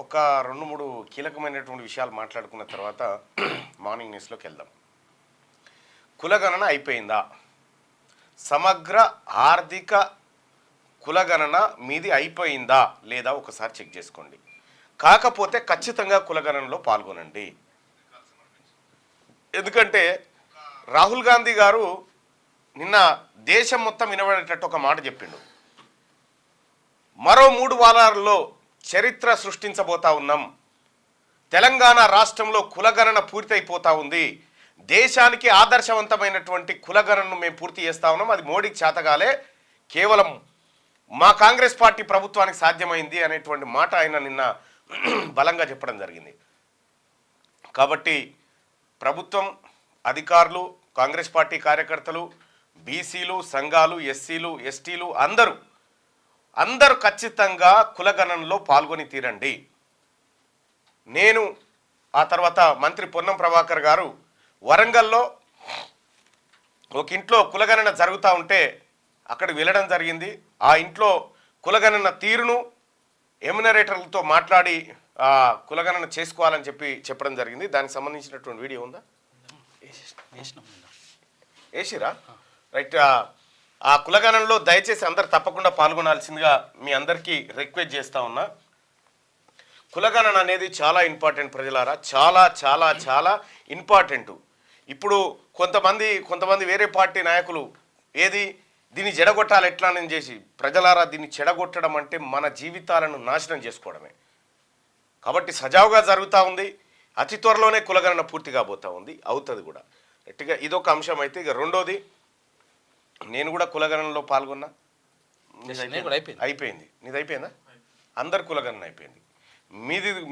ఒక 2-3 కీలకమైనటువంటి విషయాలు మాట్లాడుకున్న తర్వాత మార్నింగ్ న్యూస్లోకి వెళ్దాం. కులగణన అయిపోయిందా? సమగ్ర ఆర్థిక కులగణన మీది అయిపోయిందా లేదా ఒకసారి చెక్ చేసుకోండి. కాకపోతే ఖచ్చితంగా కులగణనలో పాల్గొనండి. ఎందుకంటే రాహుల్ గాంధీ గారు నిన్న దేశం మొత్తం వినబడేటట్టు ఒక మాట చెప్పిండు. మరో 3 వారాల్లో చరిత్ర సృష్టించబోతా ఉన్నాం. తెలంగాణ రాష్ట్రంలో కులగణన పూర్తయిపోతా ఉంది. దేశానికి ఆదర్శవంతమైనటువంటి కులగణనను మేము పూర్తి చేస్తా ఉన్నాం. అది మోడీకి చేతగాలే, కేవలం మా కాంగ్రెస్ పార్టీ ప్రభుత్వానికి సాధ్యమైంది అనేటువంటి మాట ఆయన నిన్న బలంగా చెప్పడం జరిగింది. కాబట్టి ప్రభుత్వం, అధికారులు, కాంగ్రెస్ పార్టీ కార్యకర్తలు, బీసీలు, సంఘాలు, ఎస్సీలు, ఎస్టీలు అందరూ ఖచ్చితంగా కులగణనలో పాల్గొని తీరండి. నేను ఆ తర్వాత మంత్రి పొన్నం ప్రభాకర్ గారు వరంగల్లో ఒక ఇంట్లో కులగణన జరుగుతూ ఉంటే అక్కడికి వెళ్ళడం జరిగింది. ఆ ఇంట్లో కులగణన తీరును ఎమ్యునరేటర్లతో మాట్లాడి కులగణన చేసుకోవాలని చెప్పడం జరిగింది. దానికి సంబంధించినటువంటి వీడియో ఉందా? వేసిరా? రైట్. ఆ కులగణనలో దయచేసి అందరు తప్పకుండా పాల్గొనాల్సిందిగా మీ అందరికీ రిక్వెస్ట్ చేస్తూ ఉన్నా. కులగణన అనేది చాలా ఇంపార్టెంట్ ప్రజలారా, చాలా చాలా చాలా ఇంపార్టెంట్. ఇప్పుడు కొంతమంది వేరే పార్టీ నాయకులు దీన్ని చెడగొట్టాలి ఎట్లా అని చేసి, ప్రజలారా దీన్ని చెడగొట్టడం అంటే మన జీవితాలను నాశనం చేసుకోవడమే. కాబట్టి సజావుగా జరుగుతూ ఉంది. అతి త్వరలోనే కులగణన పూర్తి కాబోతూ ఉంది, అవుతుంది కూడా. గట్టిగా ఇదొక అంశం అయితే. ఇక రెండోది, నేను కూడా కులగణనలో పాల్గొన్నా. అయిపోయింది. నీది అయిపోయిందా? అందరు కులగణన అయిపోయింది.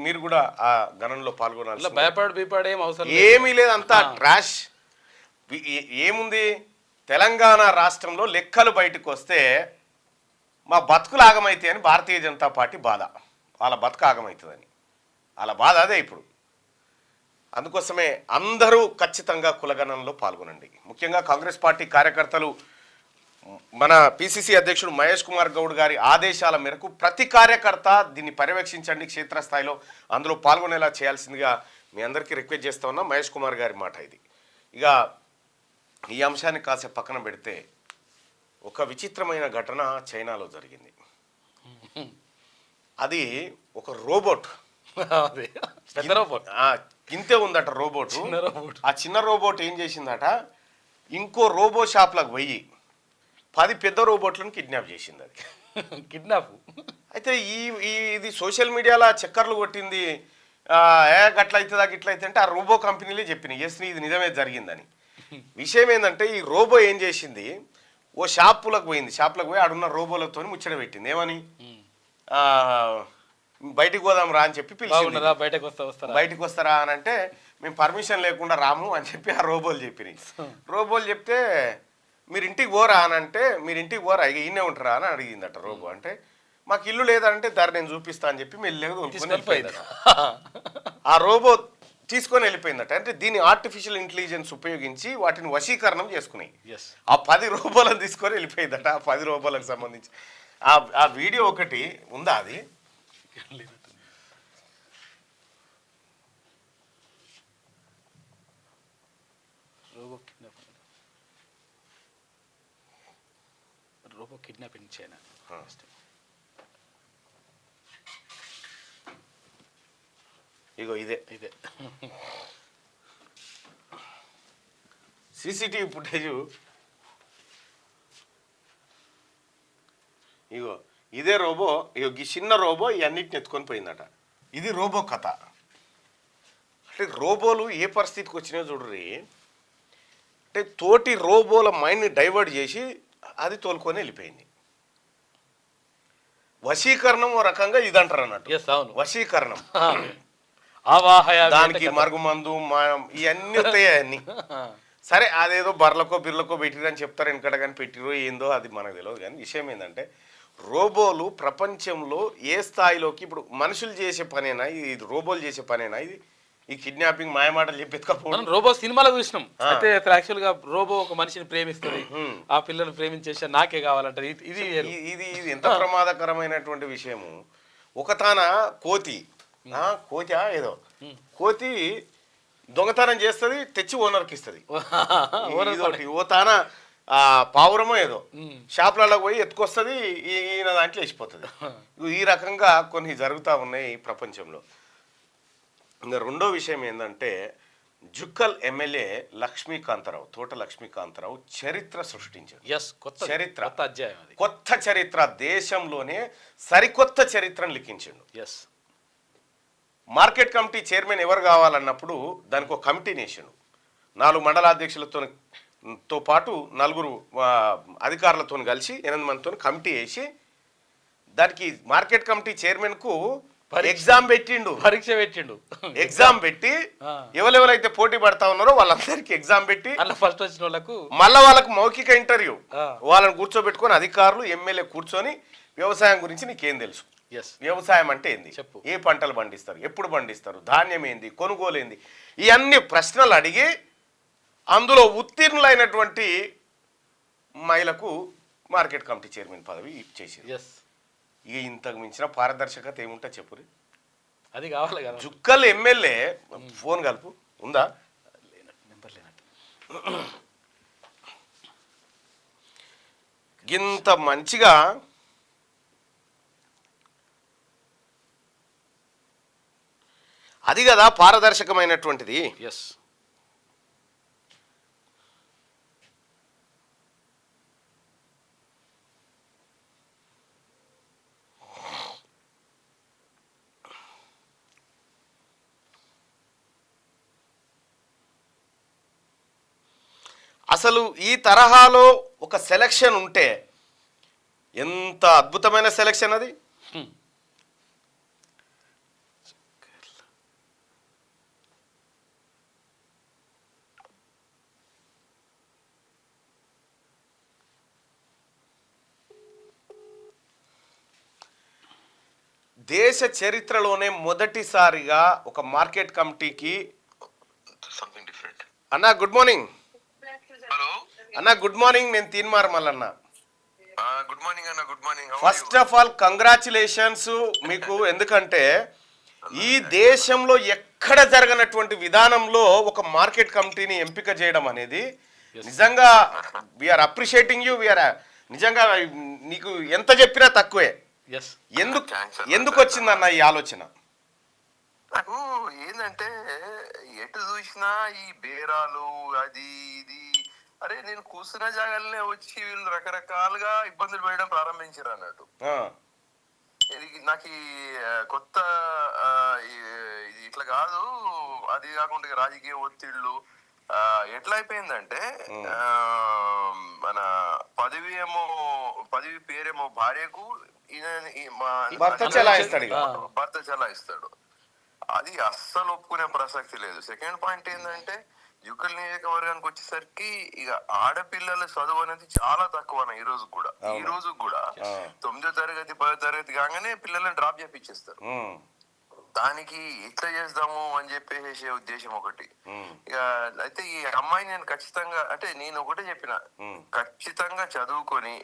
మీరు కూడా ఆ గణనలో పాల్గొనాలి. ఏమీ లేదు, అంతా ట్రాష్. ఏముంది, తెలంగాణ రాష్ట్రంలో లెక్కలు బయటకు వస్తే మా బతుకులు ఆగమైతే అని భారతీయ జనతా పార్టీ బాధ. వాళ్ళ బతుకు ఆగమవుతుందని వాళ్ళ బాధ అదే. ఇప్పుడు అందుకోసమే అందరూ ఖచ్చితంగా కులగణనలో పాల్గొనండి. ముఖ్యంగా కాంగ్రెస్ పార్టీ కార్యకర్తలు, మన పిసిసి అధ్యక్షుడు మహేష్ కుమార్ గౌడ్ గారి ఆదేశాల మేరకు ప్రతి కార్యకర్త దీన్ని పర్యవేక్షించండి, క్షేత్రస్థాయిలో అందులో పాల్గొనేలా చేయాల్సిందిగా మీ అందరికీ రిక్వెస్ట్ చేస్తా ఉన్నా. మహేష్ కుమార్ గారి మాట ఇది. ఇక ఈ అంశాన్ని కాసేపు పక్కన పెడితే, ఒక విచిత్రమైన ఘటన చైనాలో జరిగింది. అది ఒక రోబోట్, ఇంతే ఉందట రోబోట్. ఆ చిన్న రోబోట్ ఏం చేసిందట, ఇంకో రోబో షాప్లకు పోయి 10 పెద్ద రోబోట్లను కిడ్నాప్ చేసింది. అది కిడ్నాప్ అయితే ఇది సోషల్ మీడియాలో చక్కర్లు కొట్టింది. గట్లయితుందా గిట్లయితే అంటే ఆ రోబో కంపెనీలే చెప్పినాయి, ఎస్ ఇది నిజమే జరిగిందని. విషయం ఏంటంటే, ఈ రోబో ఏం చేసింది, ఓ షాపులకు పోయి ఆడున్న రోబోలతో ముచ్చట పెట్టింది. ఏమని, బయటికి పోదాం రా అని చెప్పి పిలిచింది. బయటకు వస్తారా అని అంటే, మేము పర్మిషన్ లేకుండా రాము అని చెప్పి ఆ రోబోలు చెప్పినాయి. రోబోలు చెప్తే, మీరు ఇంటికి పోరా అని అంటే, మీరు ఇంటికి పోరా ఇక ఈయనే ఉంటారా అని అడిగిందట రోబో. అంటే మాకు ఇల్లు లేదంటే దారి నేను చూపిస్తా అని చెప్పి మెల్లగా వెళ్ళిపోయిందట. ఆ రోబో తీసుకొని వెళ్ళిపోయిందట. అంటే దీన్ని ఆర్టిఫిషియల్ ఇంటెలిజెన్స్ ఉపయోగించి వాటిని వశీకరణం చేసుకున్నాయి. ఆ 10 రోబోలను తీసుకొని వెళ్ళిపోయిందట. ఆ 10 రోబోలకు సంబంధించి ఆ వీడియో ఒకటి ఉందా? అది రోబో కిడ్నాపింగ్ చైనా. ఇగో ఇదే సీసీటీవీ ఫుటేజ్. ఇగో ఇదే రోబో. ఇగో ఈ చిన్న రోబో ఇవన్నిటిని ఎత్తుకొని పోయిందట. ఇది రోబో కథ. అంటే రోబోలు ఏ పరిస్థితికి వచ్చినాయో చూడరి. అంటే తోటి రోబోల మైండ్ని డైవర్ట్ చేసి అది తోలుకొని వెళ్ళిపోయింది. వశీకరణం ఓ రకంగా ఇదంటారు అన్నట్టు. వశీకరణం, దానికి మరుగుమందు ఇవన్నీ వస్తాయి. అన్ని సరే, అదేదో బర్లకో బిర్లకో పెట్టిరని చెప్తారు వెనకడ, కానీ పెట్టిరో ఏందో అది మనకు తెలియదు. కానీ విషయం ఏంటంటే, రోబోలు ప్రపంచంలో ఏ స్థాయిలోకి, ఇప్పుడు మనుషులు చేసే పనేనా ఇది, రోబోలు చేసే పనేనా ఇది, ఈ కిడ్నాపింగ్ మాయమాటలు చెప్పేసుకోవడం? రోబో సినిమాలో చూసినాం. అయితే యాక్చువల్ గా రోబో ఒక మనిషిని ప్రేమిస్తుంది, ఆ పిల్లని ప్రేమించేసి నాకే కావాలంటది. ఇది ఇది ఎంత ప్రమాదకరమైనటువంటి విషయము. ఒకతాన కోతి కోతి ఏదో కోతి దొంగతనం చేస్తుంది, తెచ్చి ఓనర్కి ఇస్తుంది. ఓ తాన పావురమో ఏదో షాపులలో పోయి ఎత్తుకొస్తుంది, ఈయన దాంట్లో వేసిపోతుంది. ఈ రకంగా కొన్ని జరుగుతూ ఉన్నాయి ప్రపంచంలో. ఇంకా రెండో విషయం ఏంటంటే జుక్కల్ ఎమ్మెల్యే లక్ష్మీకాంతరావు, తోట లక్ష్మీకాంతరావు చరిత్ర సృష్టించారు. చరిత్ర, కొత్త చరిత్ర, దేశంలోనే సరికొత్త చరిత్రను లిఖించిండు. మార్కెట్ కమిటీ చైర్మన్ ఎవరు కావాలన్నప్పుడు దానికి ఒక కమిటీని వేసిండు. 4 మండలాధ్యక్షులతో పాటు 4 అధికారులతో కలిసి 8 మందితో కమిటీ వేసి దానికి మార్కెట్ కమిటీ చైర్మన్కు ఎగ్జామ్ పెట్టిండు, పరీక్ష పెట్టిండు. ఎగ్జామ్ పెట్టి ఎవరెవరైతే పోటీ పడతా ఉన్నారో వాళ్ళందరికీ ఎగ్జామ్ పెట్టి ఫస్ట్ వచ్చిన వాళ్ళకు మళ్ళా వాళ్ళకు మౌఖిక ఇంటర్వ్యూ, వాళ్ళని కూర్చోబెట్టుకొని అధికారులు ఎమ్మెల్యే కూర్చొని వ్యవసాయం గురించి నీకేం తెలుసు, వ్యవసాయం అంటే ఏంది, ఏ పంటలు పండిస్తారు, ఎప్పుడు పండిస్తారు, ధాన్యం ఏంది, కొనుగోలు ఏంది, ఇవన్నీ ప్రశ్నలు అడిగి అందులో ఉత్తీర్ణులైనటువంటి మహిళకు మార్కెట్ కమిటీ చైర్మన్ పదవి ఇచ్చేసింది. ఇక ఇంతకు మించిన పారదర్శకత ఏముంటా చెప్పురి, అది కావాలి కదా. జుక్కల్ ఎమ్మెల్యే ఫోన్ కలుపు ఉందా, నెంబర్ లేనట్టు. ఇంత మంచిగా అది కదా పారదర్శకమైనటువంటిది. అసలు ఈ తరహాలో ఒక సెలక్షన్ ఉంటే ఎంత అద్భుతమైన సెలక్షన్ అది. దేశ చరిత్రలోనే మొదటిసారిగా ఒక మార్కెట్ కమిటీకి అన్నా గుడ్ మార్నింగ్. హలో అన్నా గుడ్ మార్నింగ్, నేను తీన్మార్ మల్లన్న. గుడ్ మార్నింగ్ అన్న, good morning. First of all congratulations మీకు, ఎందుకంటే ఈ దేశంలో ఎక్కడ జరగనటువంటి విధానంలో ఒక మార్కెట్ కమిటీని ఎంపిక చేయడం అనేది నిజంగా వీఆర్ అప్రిషియేటింగ్ యూ. నిజంగా నీకు ఎంత చెప్పినా తక్కువే. ఎందుకు వచ్చిందన్న ఈ ఆలోచన? నాకు ఏంటంటే ఎటు చూసినా ఈ బేరాలు అది ఇది, అరే నేను కూర్చున్న జాగాలనే వచ్చి వీళ్ళు రకరకాలుగా ఇబ్బందులు పెట్టడం ప్రారంభించారు అన్నట్టు. నాకు కొత్త ఇది ఇట్లా కాదు, అది కాకుండా రాజకీయ ఒత్తిళ్లు ఎట్లా అయిపోయిందంటే మన పదవి పేరేమో భార్యకు భర్త చెలాయిస్తాడు. అది అస్సలు ఒప్పుకునే ప్రసక్తి లేదు. సెకండ్ పాయింట్ ఏంటంటే జుక్కల్ నియోజకవర్గానికి వచ్చేసరికి ఇక ఆడపిల్లల చదువు అనేది చాలా తక్కువ ఈ రోజు కూడా. 9వ తరగతి 10వ తరగతి కాగానే పిల్లల్ని డ్రాప్ చేపిచ్చేస్తారు. దానికి ఎట్లా చేద్దాము అని చెప్పేసి ఉద్దేశం ఒకటి. ఇక అయితే ఈ అమ్మాయి నేను ఖచ్చితంగా, అంటే నేను ఒకటే చెప్పిన, ఖచ్చితంగా చదువుకొని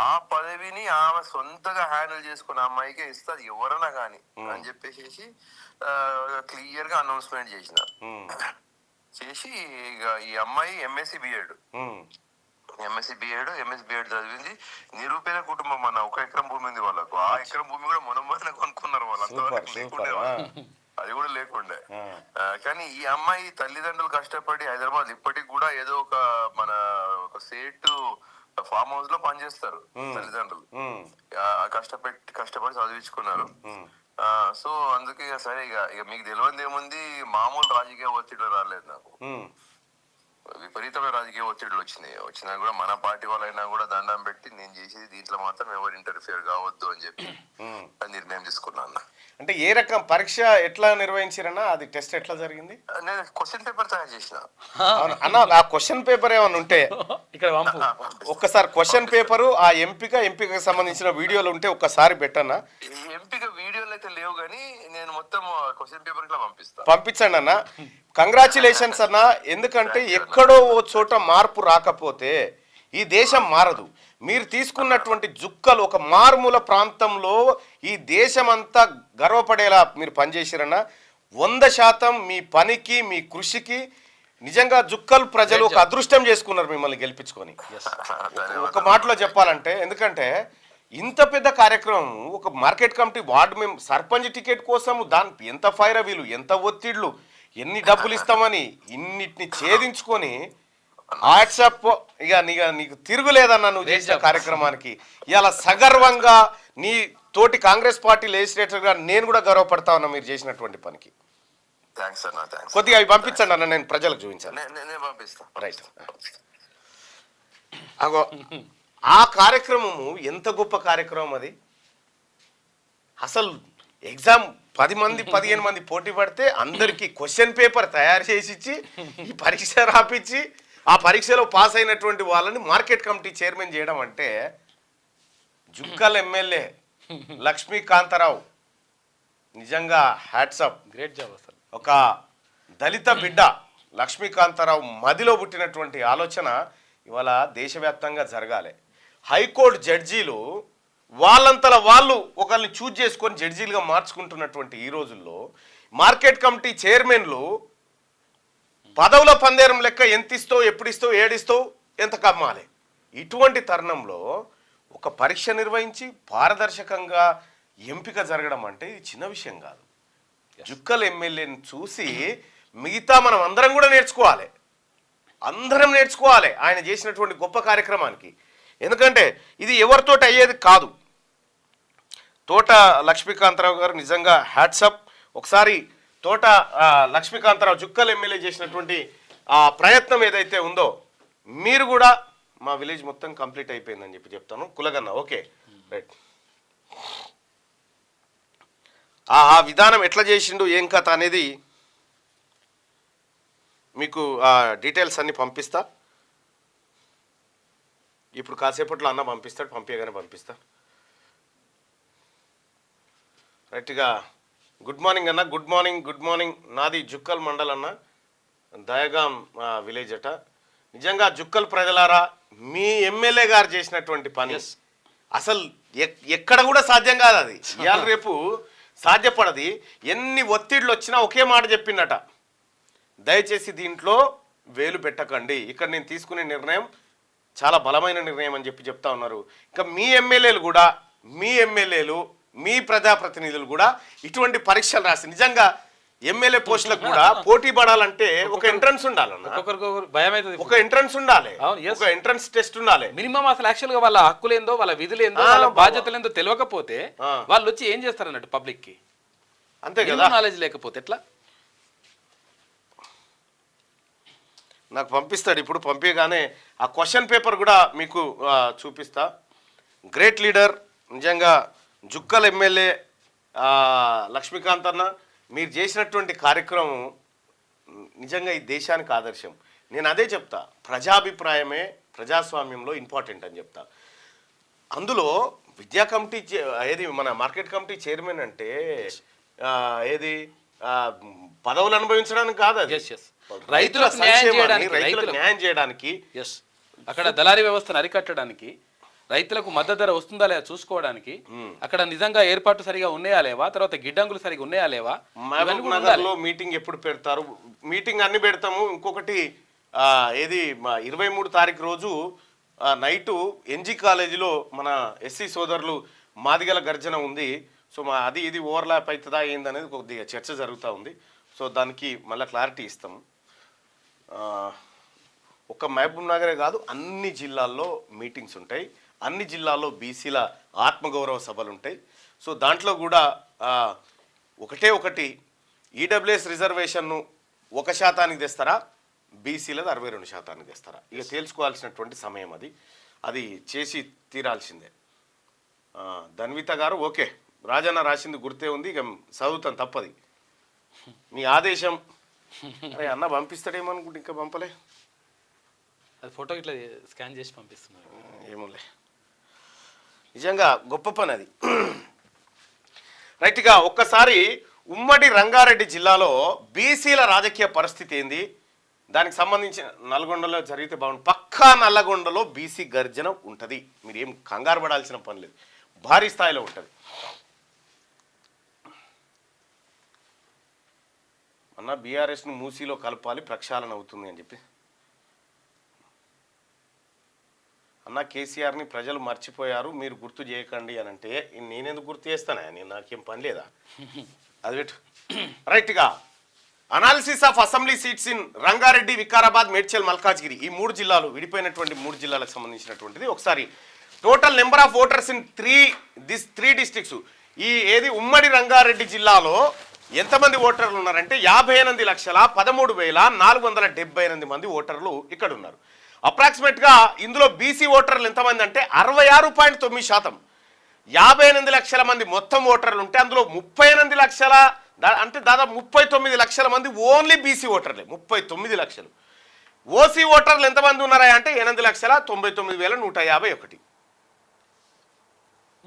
ఆ పదవిని ఆమె సొంతగా హ్యాండిల్ చేసుకుని అమ్మాయికే ఇస్తుంది ఎవరన్నా గాని అని చెప్పేసి క్లియర్ గా అనౌన్స్మెంట్ చేసి ఇక ఈ అమ్మాయి ఎంఎస్సి బిఎడ్ చదివింది. నిరుపేద కుటుంబం అన్న, 1 ఎకరం భూమి ఉంది వాళ్ళకు. ఆ ఎకరం భూమి కూడా మొన్న కొనుక్కున్నారు వాళ్ళు, అంతవరకు లేకుండే వాళ్ళు, అది కూడా లేకుండే. కానీ ఈ అమ్మాయి తల్లిదండ్రులు కష్టపడి హైదరాబాద్ ఇప్పటికి కూడా ఏదో ఒక సేట్ ఫామ్ హౌస్ లో పనిచేస్తారు తల్లిదండ్రులు. కష్టపడి చదివించుకున్నారు. సో అందుకే సరే ఇక మీకు తెలియదు ఏముంది, మామూలు రాజకీయ ఒత్తిడి రాలేదు నాకు, విపరీతమైన రాజకీయ ఒత్తిడిలు వచ్చినా కూడా మన పార్టీ వాళ్ళైనా కూడా దండం పెట్టి నేను చేసేది దీంట్లో మాత్రం ఎవరు ఇంటర్ఫియర్ కావద్దు అని చెప్పి నిర్ణయం తీసుకున్నాను. అంటే ఏ రకం పరీక్ష ఎట్లా నిర్వహించారన్నా, అది టెస్ట్ ఎట్లా జరిగింది? నేను క్వశ్చన్ పేపర్ తయారు చేసిన అన్న. ఆ క్వశ్చన్ పేపర్ ఏమైనా ఉంటే ఇక్కడ ఒక్కసారి క్వశ్చన్ పేపరు, ఆ ఎంపికకి సంబంధించిన వీడియోలు ఉంటే ఒక్కసారి పెట్టన్నా. ఎంపిక వీడియోలు అయితే లేవు కానీ నేను మొత్తం క్వశ్చన్ పేపర్ ఇట్లా పంపించండి అన్న. కంగ్రాచులేషన్స్ అన్న. ఎందుకంటే ఎక్కడో ఓ చోట మార్పు రాకపోతే ఈ దేశం మారదు. మీరు తీసుకున్నటువంటి జుక్కలు ఒక మారుమూల ప్రాంతంలో ఈ దేశమంతా గర్వపడేలా మీరు పనిచేసిరన్నా 100% మీ పనికి మీ కృషికి నిజంగా జుక్కల్ ప్రజలు ఒక అదృష్టం చేసుకున్నారు మిమ్మల్ని గెలిపించుకొని. ఒక మాటలో చెప్పాలంటే, ఎందుకంటే ఇంత పెద్ద కార్యక్రమం ఒక మార్కెట్ కమిటీ వార్డు మేము సర్పంచ్ టికెట్ కోసం దాని ఎంత ఫైరవీలు, ఎంత ఒత్తిళ్లు, ఎన్ని డబ్బులు ఇస్తామని ఇన్నిటిని ఛేదించుకొని వాట్సాప్ ఇక నీకు తిరుగులేదన్న నువ్వు చేసిన కార్యక్రమానికి ఇవాళ సగర్వంగా నీ తోటి కాంగ్రెస్ పార్టీ లెజిస్లేటర్గా నేను కూడా గర్వపడతా ఉన్నా మీరు చేసినటువంటి పనికి. థ్యాంక్స్ అన్న, థ్యాంక్స్. కొద్దిగా అవి పంపించండి అన్న, నేను ప్రజలకు చూపించాను. నేను పంపిస్తాను. రైట్. అగో ఆ కార్యక్రమము ఎంత గొప్ప కార్యక్రమం అది. అసలు ఎగ్జామ్ 10 మంది 15 మంది పోటీ పడితే అందరికీ క్వశ్చన్ పేపర్ తయారు చేసి ఇచ్చి ఈ పరీక్ష రాపించి ఆ పరీక్షలో పాస్ అయినటువంటి వాళ్ళని మార్కెట్ కమిటీ చైర్మన్ చేయడం అంటే జుక్కల్ ఎమ్మెల్యే లక్ష్మీకాంతారావు నిజంగా హ్యాట్సప్. గ్రేట్ జాబ్ అసలు. ఒక దళిత బిడ్డ లక్ష్మీకాంతారావు మదిలో పుట్టినటువంటి ఆలోచన ఇవాళ దేశవ్యాప్తంగా జరగాలి. హైకోర్టు జడ్జీలు వాళ్ళంతలా వాళ్ళు ఒకరిని చూజ్ చేసుకొని జడ్జీలుగా మార్చుకుంటున్నటువంటి ఈ రోజుల్లో మార్కెట్ కమిటీ చైర్మన్లు పదవుల పందేరం లెక్క ఎంత ఇస్తావు, ఎప్పుడు ఇస్తావు, ఏడిస్తావు, ఎంత కమ్మాలి. ఇటువంటి తరుణంలో ఒక పరీక్ష నిర్వహించి పారదర్శకంగా ఎంపిక జరగడం అంటే ఇది చిన్న విషయం కాదు. జుక్కల్ ఎమ్మెల్యేని చూసి మిగతా మనం అందరం కూడా నేర్చుకోవాలి, అందరం నేర్చుకోవాలి ఆయన చేసినటువంటి గొప్ప కార్యక్రమానికి. ఎందుకంటే ఇది ఎవరితోటి అయ్యేది కాదు. తోట లక్ష్మీకాంతరావు గారు నిజంగా హ్యాట్సప్. ఒకసారి తోట లక్ష్మీకాంతరావు జుక్కల్ ఎమ్మెల్యే చేసినటువంటి ఆ ప్రయత్నం ఏదైతే ఉందో మీరు కూడా మా విలేజ్ మొత్తం కంప్లీట్ అయిపోయిందని చెప్తాను. కులగన్న ఓకే రైట్. ఆ విధానం ఎట్లా చేసిండు ఏం కథ అనేది మీకు డీటెయిల్స్ అన్ని పంపిస్తా. ఇప్పుడు కాసేపట్లో అన్న పంపిస్తాడు, పంపించగానే పంపిస్తా. రైట్గా గుడ్ మార్నింగ్ అన్న. Good morning. Good morning. నాది జుక్కల్ మండల్ అన్న, దయగాం విలేజ్ అట. నిజంగా జుక్కల్ ప్రజలారా మీ ఎమ్మెల్యే గారు చేసినటువంటి పని అసలు ఎక్కడ కూడా సాధ్యం కాదు. అది ఇవాళ రేపు సాధ్యపడది. ఎన్ని ఒత్తిళ్ళు వచ్చినా ఒకే మాట చెప్పిందట, దయచేసి దీంట్లో వేలు పెట్టకండి, ఇక్కడ నేను తీసుకునే నిర్ణయం చాలా బలమైన నిర్ణయం అని చెప్తా ఉన్నారు. ఇంకా మీ ఎమ్మెల్యేలు కూడా మీ ప్రజాప్రతినిధులు కూడా ఇటువంటి పరీక్షలు రాసి నిజంగా ఎమ్మెల్యే పోస్టులకు కూడా పోటీ పడాలంటే ఒక ఎంట్రన్స్ ఉండాలన్న, భయం అవుతుంది. ఒక ఎంట్రన్స్ ఉండాలి, ఒక ఎంట్రన్స్ టెస్ట్ ఉండాలి. మినిమం అసలు యాక్చువల్ గా వాళ్ళ హక్కులేందో వాళ్ళ విధులేందో వాళ్ళ బాధ్యతలేందో తెలియకపోతే వాళ్ళు వచ్చి ఏం చేస్తారు అన్నట్టు పబ్లిక్ కి, అంతే కదా, నాలెడ్జ్ లేకపోతే ఎట్లా. నాకు పంపిస్తాడు ఇప్పుడు, పంపించగానే ఆ క్వశ్చన్ పేపర్ కూడా మీకు చూపిస్తా. గ్రేట్ లీడర్ నిజంగా జుక్కల్ ఎమ్మెల్యే లక్ష్మీకాంత్ అన్న, మీరు చేసినటువంటి కార్యక్రమం నిజంగా ఈ దేశానికి ఆదర్శం. నేను అదే చెప్తా, ప్రజాభిప్రాయమే ప్రజాస్వామ్యంలో ఇంపార్టెంట్ అని చెప్తా. అందులో విద్యా కమిటీ ఏది మన మార్కెట్ కమిటీ చైర్మన్ అంటే ఏది పదవులు అనుభవించడానికి కాదు, అది రైతులకు న్యాయం చేయడానికి, అక్కడ దళారీ వ్యవస్థను అరికట్టడానికి, రైతులకు మద్దతు ధర వస్తుందా లేదా చూసుకోవడానికి, అక్కడ నిజంగా ఏర్పాటు సరిగా ఉన్నాయా లేవా, తర్వాత గిడ్డంగులు సరిగా ఉన్నాయా లేవా. మహబూబ్నగర్లో మీటింగ్ ఎప్పుడు పెడతారు? మీటింగ్ అన్ని పెడతాము. ఇంకొకటి ఏది 23 తారీఖు రోజు నైటు ఎన్జీ కాలేజీలో మన ఎస్సీ సోదరులు మాదిగల గర్జన ఉంది. సో అది ఇది ఓవర్లాప్ అవుతుందా ఏందనేది కొద్దిగా చర్చ జరుగుతూ ఉంది. సో దానికి మళ్ళీ క్లారిటీ ఇస్తాము. ఒక మహబూబ్ నగరే కాదు, అన్ని జిల్లాల్లో మీటింగ్స్ ఉంటాయి, అన్ని జిల్లాల్లో బీసీల ఆత్మగౌరవ సభలు ఉంటాయి. సో దాంట్లో కూడా ఒకటి ఈడబ్ల్యూఎస్ రిజర్వేషన్ను 1% తెస్తారా, బీసీలది 62% తెస్తారా, ఇక తేల్చుకోవాల్సినటువంటి సమయం అది చేసి తీరాల్సిందే. ధన్విత గారు ఓకే, రాజన్న రాసింది గుర్తే ఉంది, ఇక చదువుతాను తప్పది. మీ ఆదేశం. అరే అన్న పంపిస్తాడేమనుకుంటే ఇంకా పంపలే, అది ఫోటో ఇట్లా స్కాన్ చేసి పంపిస్తున్నారు. ఏమోలే, నిజంగా గొప్ప పని అది. రైట్గా ఒక్కసారి ఉమ్మడి రంగారెడ్డి జిల్లాలో బీసీల రాజకీయ పరిస్థితి ఏంది, దానికి సంబంధించి నల్గొండలో జరిగితే బాగుంటుంది. పక్కా నల్లగొండలో బీసీ గర్జన ఉంటుంది, మీరు ఏం కంగారు పడాల్సిన పని లేదు, భారీ స్థాయిలో ఉంటుంది. అన్న బీఆర్ఎస్ను మూసీలో కలపాలి, ప్రక్షాళన అవుతుంది అని చెప్పి. అన్న కేసీఆర్ని ప్రజలు మర్చిపోయారు, మీరు గుర్తు చేయకండి అని అంటే నేనెందుకు గుర్తు చేస్తానా, నేను నాకేం పని లేదా, అది పెట్టు. రైట్గా analysis of assembly seats in Rangareddy, Vikarabad, Medchal, Malkajgiri, ఈ 3 జిల్లాలు విడిపోయినటువంటి 3 జిల్లాలకు సంబంధించినటువంటిది. ఒకసారి total number of voters in three districts, ఈ ఏది ఉమ్మడి రంగారెడ్డి జిల్లాలో ఎంతమంది ఓటర్లు ఉన్నారంటే 58,13,478 మంది ఓటర్లు ఇక్కడ ఉన్నారు. అప్రాక్సిమేట్గా ఇందులో బీసీ ఓటర్లు ఎంతమంది అంటే 66.9%. 58 లక్షల మంది మొత్తం ఓటర్లు ఉంటే అందులో 38 లక్షల అంటే దాదాపు 39 లక్షల మంది ఓన్లీ బీసీ ఓటర్లే, 39 లక్షలు. ఓసీ ఓటర్లు ఎంతమంది ఉన్నారా అంటే 8,99,151.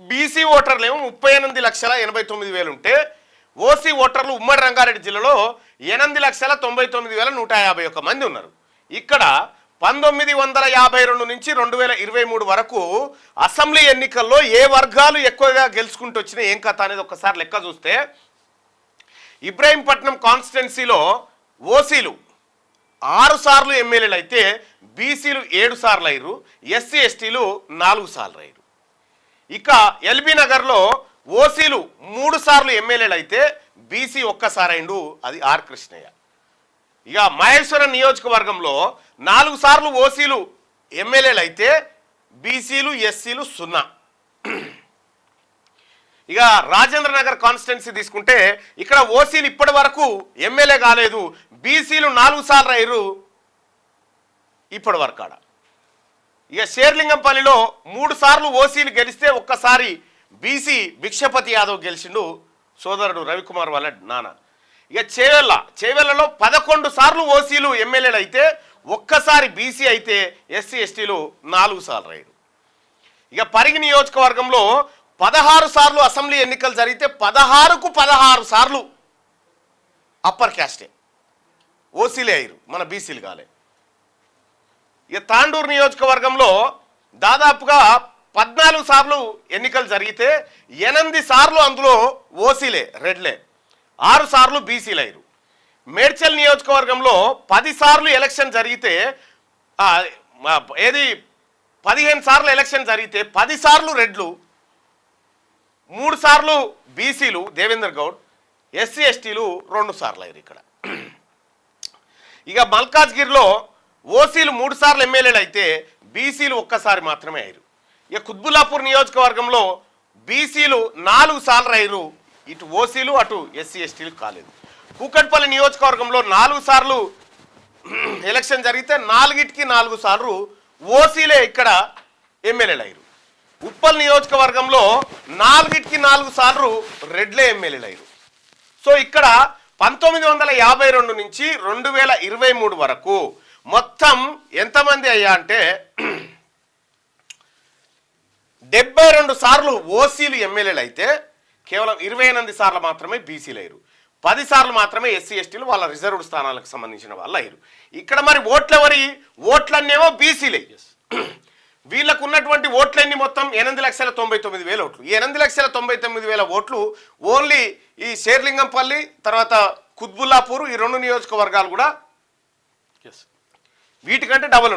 బీసీ ఓటర్లు ఏమో 38,89,000 ఉంటే ఓసీ ఓటర్లు ఉమ్మడి రంగారెడ్డి జిల్లాలో 8,99,151 మంది ఉన్నారు. ఇక్కడ 1952 నుంచి 2023 వరకు అసెంబ్లీ ఎన్నికల్లో ఏ వర్గాలు ఎక్కువగా గెలుచుకుంటూ వచ్చినాయి ఏం కథ అనేది ఒక్కసారి లెక్క చూస్తే, ఇబ్రాహీంపట్నం కాన్స్టిట్యున్సీలో ఓసీలు 6 సార్లు ఎమ్మెల్యేలు అయితే బీసీలు 7 సార్లు అయ్యారు, ఎస్సీ ఎస్టీలు 4 సార్లు అయ్యారు. ఇక ఎల్బీ నగర్లో ఓసీలు 3 సార్లు ఎమ్మెల్యేలు అయితే బీసీ ఒక్కసారి అయిండు, అది ఆర్ కృష్ణయ్య. ఇక మహేశ్వరం నియోజకవర్గంలో 4 సార్లు ఓసీలు ఎమ్మెల్యేలు అయితే బీసీలు ఎస్సీలు 0. ఇక రాజేంద్ర నగర్ కాన్స్టిట్యున్సీ తీసుకుంటే ఇక్కడ ఓసీలు ఇప్పటి వరకు ఎమ్మెల్యే కాలేదు, బీసీలు 4 సార్లు అయ్యారు ఇప్పటి వరకు ఆడ. ఇక షేర్లింగంపల్లిలో 3 సార్లు ఓసీలు గెలిస్తే ఒక్కసారి బీసీ భిక్షపతి యాదవ్ గెలిచిండు, సోదరుడు రవికుమార్ వాళ్ళ నాన్న. ఇక చేవెళ్లలో 11 సార్లు ఓసీలు ఎమ్మెల్యేలు అయితే ఒక్కసారి బీసీ అయితే ఎస్సీ ఎస్టీలు 4 సార్లు అయ్యారు. ఇక పరిగి నియోజకవర్గంలో 16 సార్లు అసెంబ్లీ ఎన్నికలు జరిగితే 16కు 16 సార్లు అప్పర్ క్యాస్టే ఓసీలే అయ్యారు, మన బీసీలు కాలే. ఇక తాండూరు నియోజకవర్గంలో దాదాపుగా 14 సార్లు ఎన్నికలు జరిగితే 8 సార్లు అందులో ఓసీలే రెడ్లే, 6 సార్లు బీసీలు అయ్యారు. మేడ్చల్ నియోజకవర్గంలో 10 సార్లు ఎలక్షన్ జరిగితే 15 సార్లు ఎలక్షన్ జరిగితే 10 సార్లు రెడ్లు, 3 సార్లు బీసీలు దేవేందర్ గౌడ్, ఎస్సీ ఎస్టీలు 2 సార్లు అయ్యారు ఇక్కడ. ఇక మల్కాజ్గిరిలో ఓసీలు 3 సార్లు ఎమ్మెల్యేలు అయితే బీసీలు ఒక్కసారి మాత్రమే అయ్యారు. ఇక కుత్బుల్లాపూర్ నియోజకవర్గంలో బీసీలు 4 సార్లు అయ్యారు, ఇటు ఓసీలు అటు ఎస్సీ ఎస్టీలు కాలేదు. కూకట్పల్లి నియోజకవర్గంలో 4 సార్లు ఎలక్షన్ జరిగితే 4కి 4 సార్లు ఓసీలే ఇక్కడ ఎమ్మెల్యేలు అయ్యారు. ఉప్పల్ నియోజకవర్గంలో 4కి 4 సార్లు రెడ్లే ఎమ్మెల్యేలు అయ్యారు. సో ఇక్కడ 1952 నుంచి 2023 వరకు మొత్తం ఎంతమంది అయ్యా అంటే 72 సార్లు ఓసీలు ఎమ్మెల్యేలు అయితే కేవలం 28 సార్లు మాత్రమే బీసీలు అయ్యారు, 10 సార్లు మాత్రమే ఎస్సీ ఎస్టీలు వాళ్ళ రిజర్వ్డ్ స్థానాలకు సంబంధించిన వాళ్ళు అయ్యారు. ఇక్కడ మరి ఓట్లన్నేమో బీసీలే. వీళ్ళకు ఉన్నటువంటి ఓట్లన్నీ మొత్తం 8,99,000 ఓట్లు. ఈ 8,99,000 ఓట్లు ఓన్లీ ఈ షేర్లింగంపల్లి తర్వాత కుత్బుల్లాపూర్ ఈ 2 నియోజకవర్గాలు కూడా వీటికంటే డబుల్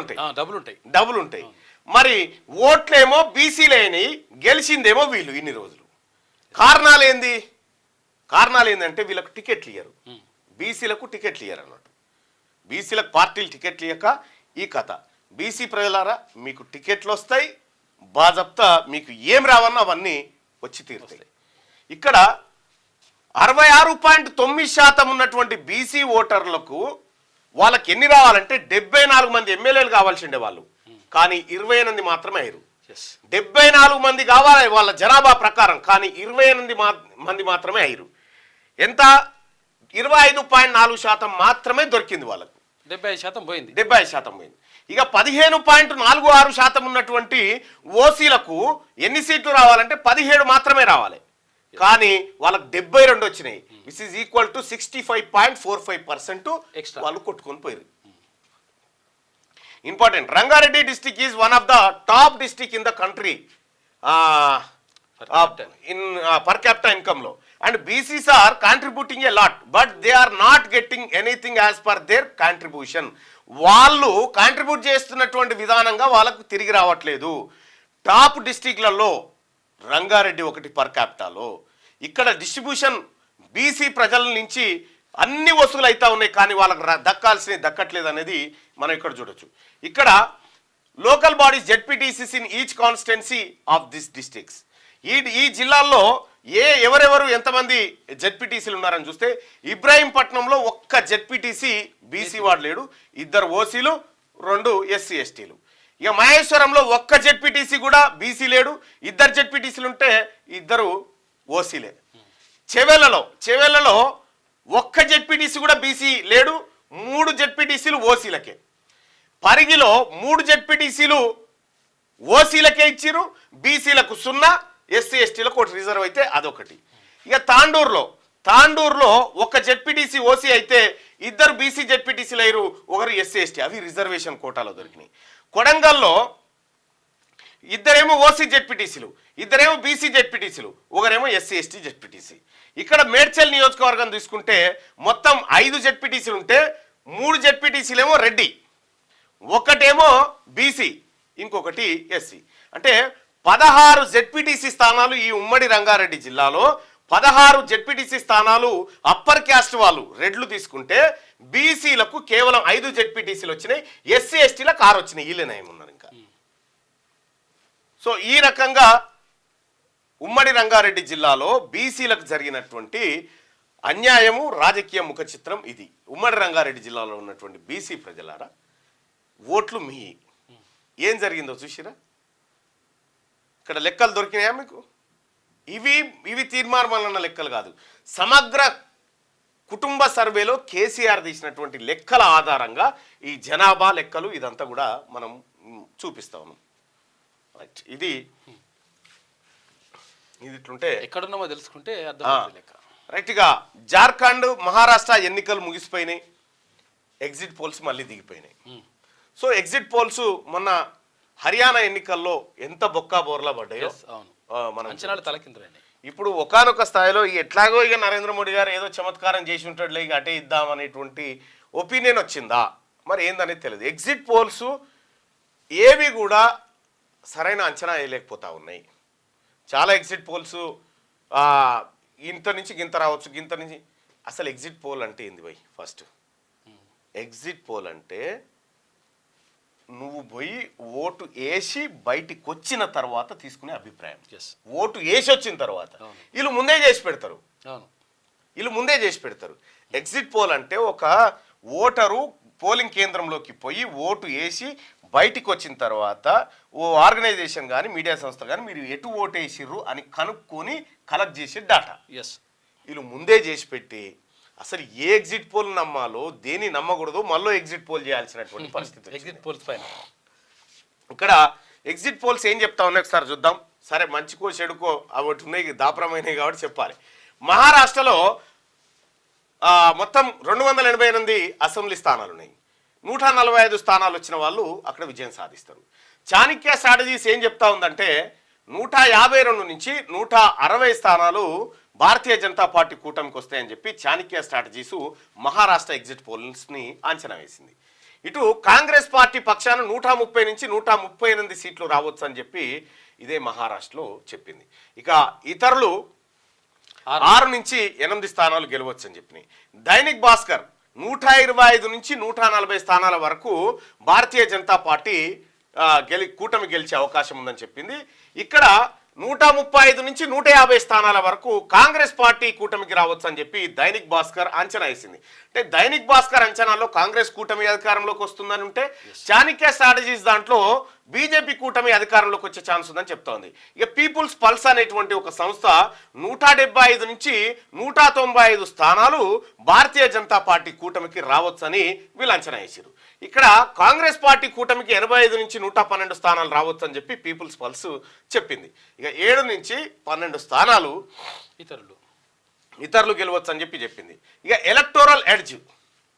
ఉంటాయి. మరి ఓట్లేమో బీసీలేని గెలిచిందేమో వీళ్ళు ఇన్ని రోజులు. కారణాలు ఏందంటే వీళ్ళకు టికెట్లు ఇయ్యరు, బీసీలకు టికెట్లు ఇయ్యరు అన్నట్టు. బీసీలకు పార్టీలు టికెట్లు ఇయ్యక ఈ కథ. బీసీ ప్రజలారా మీకు టికెట్లు వస్తాయి, బాజప్తా మీకు ఏం రావన్నా అవన్నీ వచ్చి తీరుతాయి. ఇక్కడ 66.9% ఉన్నటువంటి బీసీ ఓటర్లకు వాళ్ళకి ఎన్ని రావాలంటే 74 మంది ఎమ్మెల్యేలు కావాల్సి ఉండే వాళ్ళు, కానీ 28 మాత్రమే అయ్యారు. 74 మంది కావాలి వాళ్ళ జనాభా ప్రకారం, కానీ 28 మంది మాత్రమే అయ్యారు. ఎంత 25.4% మాత్రమే దొరికింది వాళ్ళకు, 70% పోయింది. ఇక 15.46% ఉన్నటువంటి ఓసీలకు ఎన్ని సీట్లు రావాలంటే 17 మాత్రమే రావాలి, కానీ వాళ్ళకు 72 వచ్చినాయి. విచ్ ఈజ్ ఈక్వల్ టు 65.45% వాళ్ళు కొట్టుకొని పోయారు. Important. Rangareddy district is one of the top district in the country in per capita income లో. And BCs are contributing a lot, but they are not getting anything as per their contribution. వాళ్ళు contribute చేస్తున్నటువంటి విధానంగా వాళ్ళకు తిరిగి రావట్లేదు. Top డిస్ట్రిక్ట్లలో Rangareddy ఒకటి per క్యాపిటాలో. ఇక్కడ distribution BC ప్రజల నుంచి అన్ని వసూలు అవుతా ఉన్నాయి, కానీ వాళ్ళకు దక్కాల్సినవి దక్కట్లేదు అనేది మనం ఇక్కడ చూడొచ్చు. ఇక్కడ local bodies ZPTCs in each constituency of this districts. ఈ జిల్లాల్లో ఎవరెవరు ఎంతమంది జెడ్పీటీసీలు ఉన్నారని చూస్తే ఇబ్రాహీంపట్నంలో ఒక్క జెడ్పీటీసీ బీసీ వాడు లేడు, 2 ఓసీలు 2 ఎస్సీ ఎస్టీలు. ఇక మహేశ్వరంలో ఒక్క జెడ్పీటీసీ కూడా బీసీ లేడు, 2 జెడ్పీటీసీలు ఉంటే 2 ఓసీలే. చెవెళ్లలో ఒక్క జెడ్పీటీసీ కూడా బీసీ లేడు, 3 జెడ్పీటీసీలు ఓసీలకే. పరిగిలో 3 జెడ్పీటీసీలు ఓసీలకే ఇచ్చిరు, బీసీలకు 0, ఎస్సీ ఎస్టీలకు 1 రిజర్వ్ అయితే అదొకటి. ఇక తాండూరులో ఒక జెడ్పీటీసీ ఓసీ అయితే 2 బీసీ జెడ్పీటీసీలు అయ్యారు, 1 ఎస్సీ ఎస్టీ, అవి రిజర్వేషన్ కోటాలో దొరికినాయి. కొడంగల్లో 2 ఓసీ జెడ్పీటీసీలు, 2 బీసీ జెడ్పీటీసీలు, 1 ఎస్సీ ఎస్టీ జెడ్పీటీసీ. ఇక్కడ మేడ్చల్ నియోజకవర్గం తీసుకుంటే మొత్తం 5 జెడ్పీటీసీలు ఉంటే 3 జెడ్పీటీసీలేమో రెడ్డి, 1 బీసీ, ఇంకొకటి ఎస్సీ. అంటే 16 జెడ్పీటీసీ స్థానాలు ఈ ఉమ్మడి రంగారెడ్డి జిల్లాలో. 16 జెడ్పీటీసీ స్థానాలు అప్పర్ క్యాస్ట్ వాళ్ళు రెడ్లు తీసుకుంటే బీసీలకు కేవలం 5 జెడ్పీటీసీలు వచ్చినాయి, ఎస్సీ ఎస్టీలకు 6 వచ్చినాయి. వీళ్ళే ఉన్నారు ఇంకా. సో ఈ రకంగా ఉమ్మడి రంగారెడ్డి జిల్లాలో బీసీలకు జరిగినటువంటి అన్యాయము, రాజకీయ ముఖ చిత్రం ఇది. ఉమ్మడి రంగారెడ్డి జిల్లాలో ఉన్నటువంటి బీసీ ప్రజలారా, ఓట్లు మీ ఏం జరిగిందో చూసిరా? ఇక్కడ లెక్కలు దొరికినాయా మీకు? ఇవి తీర్మానం లెక్కలు కాదు, సమగ్ర కుటుంబ సర్వేలో కేసీఆర్ తీసినటువంటి లెక్కల ఆధారంగా ఈ జనాభా లెక్కలు ఇదంతా కూడా మనం చూపిస్తా ఉన్నాం. రైట్, ఇది ఇట్లుంటే ఎక్కడున్నామో తెలుసుకుంటే అర్థం లెక్క. రైట్గా జార్ఖండ్, మహారాష్ట్ర ఎన్నికలు ముగిసిపోయినాయి, ఎగ్జిట్ పోల్స్ మళ్ళీ దిగిపోయినాయి. సో ఎగ్జిట్ పోల్స్ మొన్న హర్యానా ఎన్నికల్లో ఎంత బొక్కా బోర్లా పడ్డాయో మనం అంచనాలు తలకిందులైనాయి. ఇప్పుడు ఒకానొక స్థాయిలో ఎట్లాగో ఇక నరేంద్ర మోడీ గారు ఏదో చమత్కారం చేసి ఉంటాడు, ఇక అటే ఇద్దామనేటువంటి ఒపీనియన్ వచ్చిందా మరి ఏందనేది తెలియదు. ఎగ్జిట్ పోల్స్ ఏవి కూడా సరైన అంచనా వేయలేకపోతా ఉన్నాయి. చాలా ఎగ్జిట్ పోల్స్ ఇంత నుంచి గింత రావచ్చు, గింత నుంచి. అసలు ఎగ్జిట్ పోల్ అంటే ఏంది భయ్? ఫస్ట్ ఎగ్జిట్ పోల్ అంటే నువ్వు పోయి ఓటు వేసి బయటికి వచ్చిన తర్వాత తీసుకునే అభిప్రాయం. ఓటు వేసి వచ్చిన తర్వాత వీళ్ళు ముందే చేసి పెడతారు. ఎగ్జిట్ పోల్ అంటే ఒక ఓటరు పోలింగ్ కేంద్రంలోకి పోయి ఓటు వేసి బయటికి వచ్చిన తర్వాత ఓ ఆర్గనైజేషన్ కానీ మీడియా సంస్థ కానీ మీరు ఎటు ఓటు వేసిర్రు అని కనుక్కొని కలెక్ట్ చేసే డాటా. వీళ్ళు ముందే చేసి పెట్టి అసలు ఏ ఎగ్జిట్ పోల్ నమ్మాలో దేని నమ్మకూడదు మళ్ళీ ఎగ్జిట్ పోల్ చేయాల్సినటువంటి పరిస్థితి. ఎగ్జిట్ పోల్స్ పైన ఇక్కడ ఎగ్జిట్ పోల్స్ ఏం చెప్తా ఉన్నాయి ఒకసారి చూద్దాం. సరే మంచికో చెడుకో అవి ఉన్నాయి, దాపరమైనవి కాబట్టి చెప్పాలి. మహారాష్ట్రలో మొత్తం 288 అసెంబ్లీ స్థానాలు ఉన్నాయి, 145 స్థానాలు వచ్చిన వాళ్ళు అక్కడ విజయం సాధిస్తారు. చాణక్య స్ట్రాటజీస్ ఏం చెప్తా ఉందంటే 152 నుంచి 160 స్థానాలు భారతీయ జనతా పార్టీ కూటమికి వస్తాయని చెప్పి చాణక్య స్ట్రాటజీస్ మహారాష్ట్ర ఎగ్జిట్ పోల్స్ని అంచనా వేసింది. ఇటు కాంగ్రెస్ పార్టీ పక్షాన 130 నుంచి 138 సీట్లు రావచ్చు అని చెప్పి ఇదే మహారాష్ట్రలో చెప్పింది. ఇక ఇతరులు 6 నుంచి 8 స్థానాలు గెలవచ్చు అని చెప్పినాయి. దైనిక్ భాస్కర్ 125 నుంచి 140 స్థానాల వరకు భారతీయ జనతా పార్టీ కూటమి గెలిచే అవకాశం ఉందని చెప్పింది. ఇక్కడ 135 నుంచి 150 స్థానాల వరకు కాంగ్రెస్ పార్టీ కూటమికి రావచ్చు అని చెప్పి దైనిక్ భాస్కర్ అంచనా వేసింది. అంటే దైనిక్ భాస్కర్ అంచనాలో కాంగ్రెస్ కూటమి అధికారంలోకి వస్తుందని ఉంటే చాణక్య స్ట్రాటజీస్ దాంట్లో బీజేపీ కూటమి అధికారంలోకి వచ్చే ఛాన్స్ ఉందని చెప్తోంది. ఇక పీపుల్స్ పల్స్ అనేటువంటి ఒక సంస్థ 175 నుంచి 195 స్థానాలు భారతీయ జనతా పార్టీ కూటమికి రావచ్చని వీళ్ళు అంచనా వేసారు. ఇక్కడ కాంగ్రెస్ పార్టీ కూటమికి 85 నుంచి 112 స్థానాలు రావచ్చు అని చెప్పి పీపుల్స్ పల్స్ చెప్పింది. ఇక 7 నుంచి 12 స్థానాలు ఇతరులు గెలవచ్చు అని చెప్పింది. ఇక ఎలక్టోరల్ ఎడ్జ్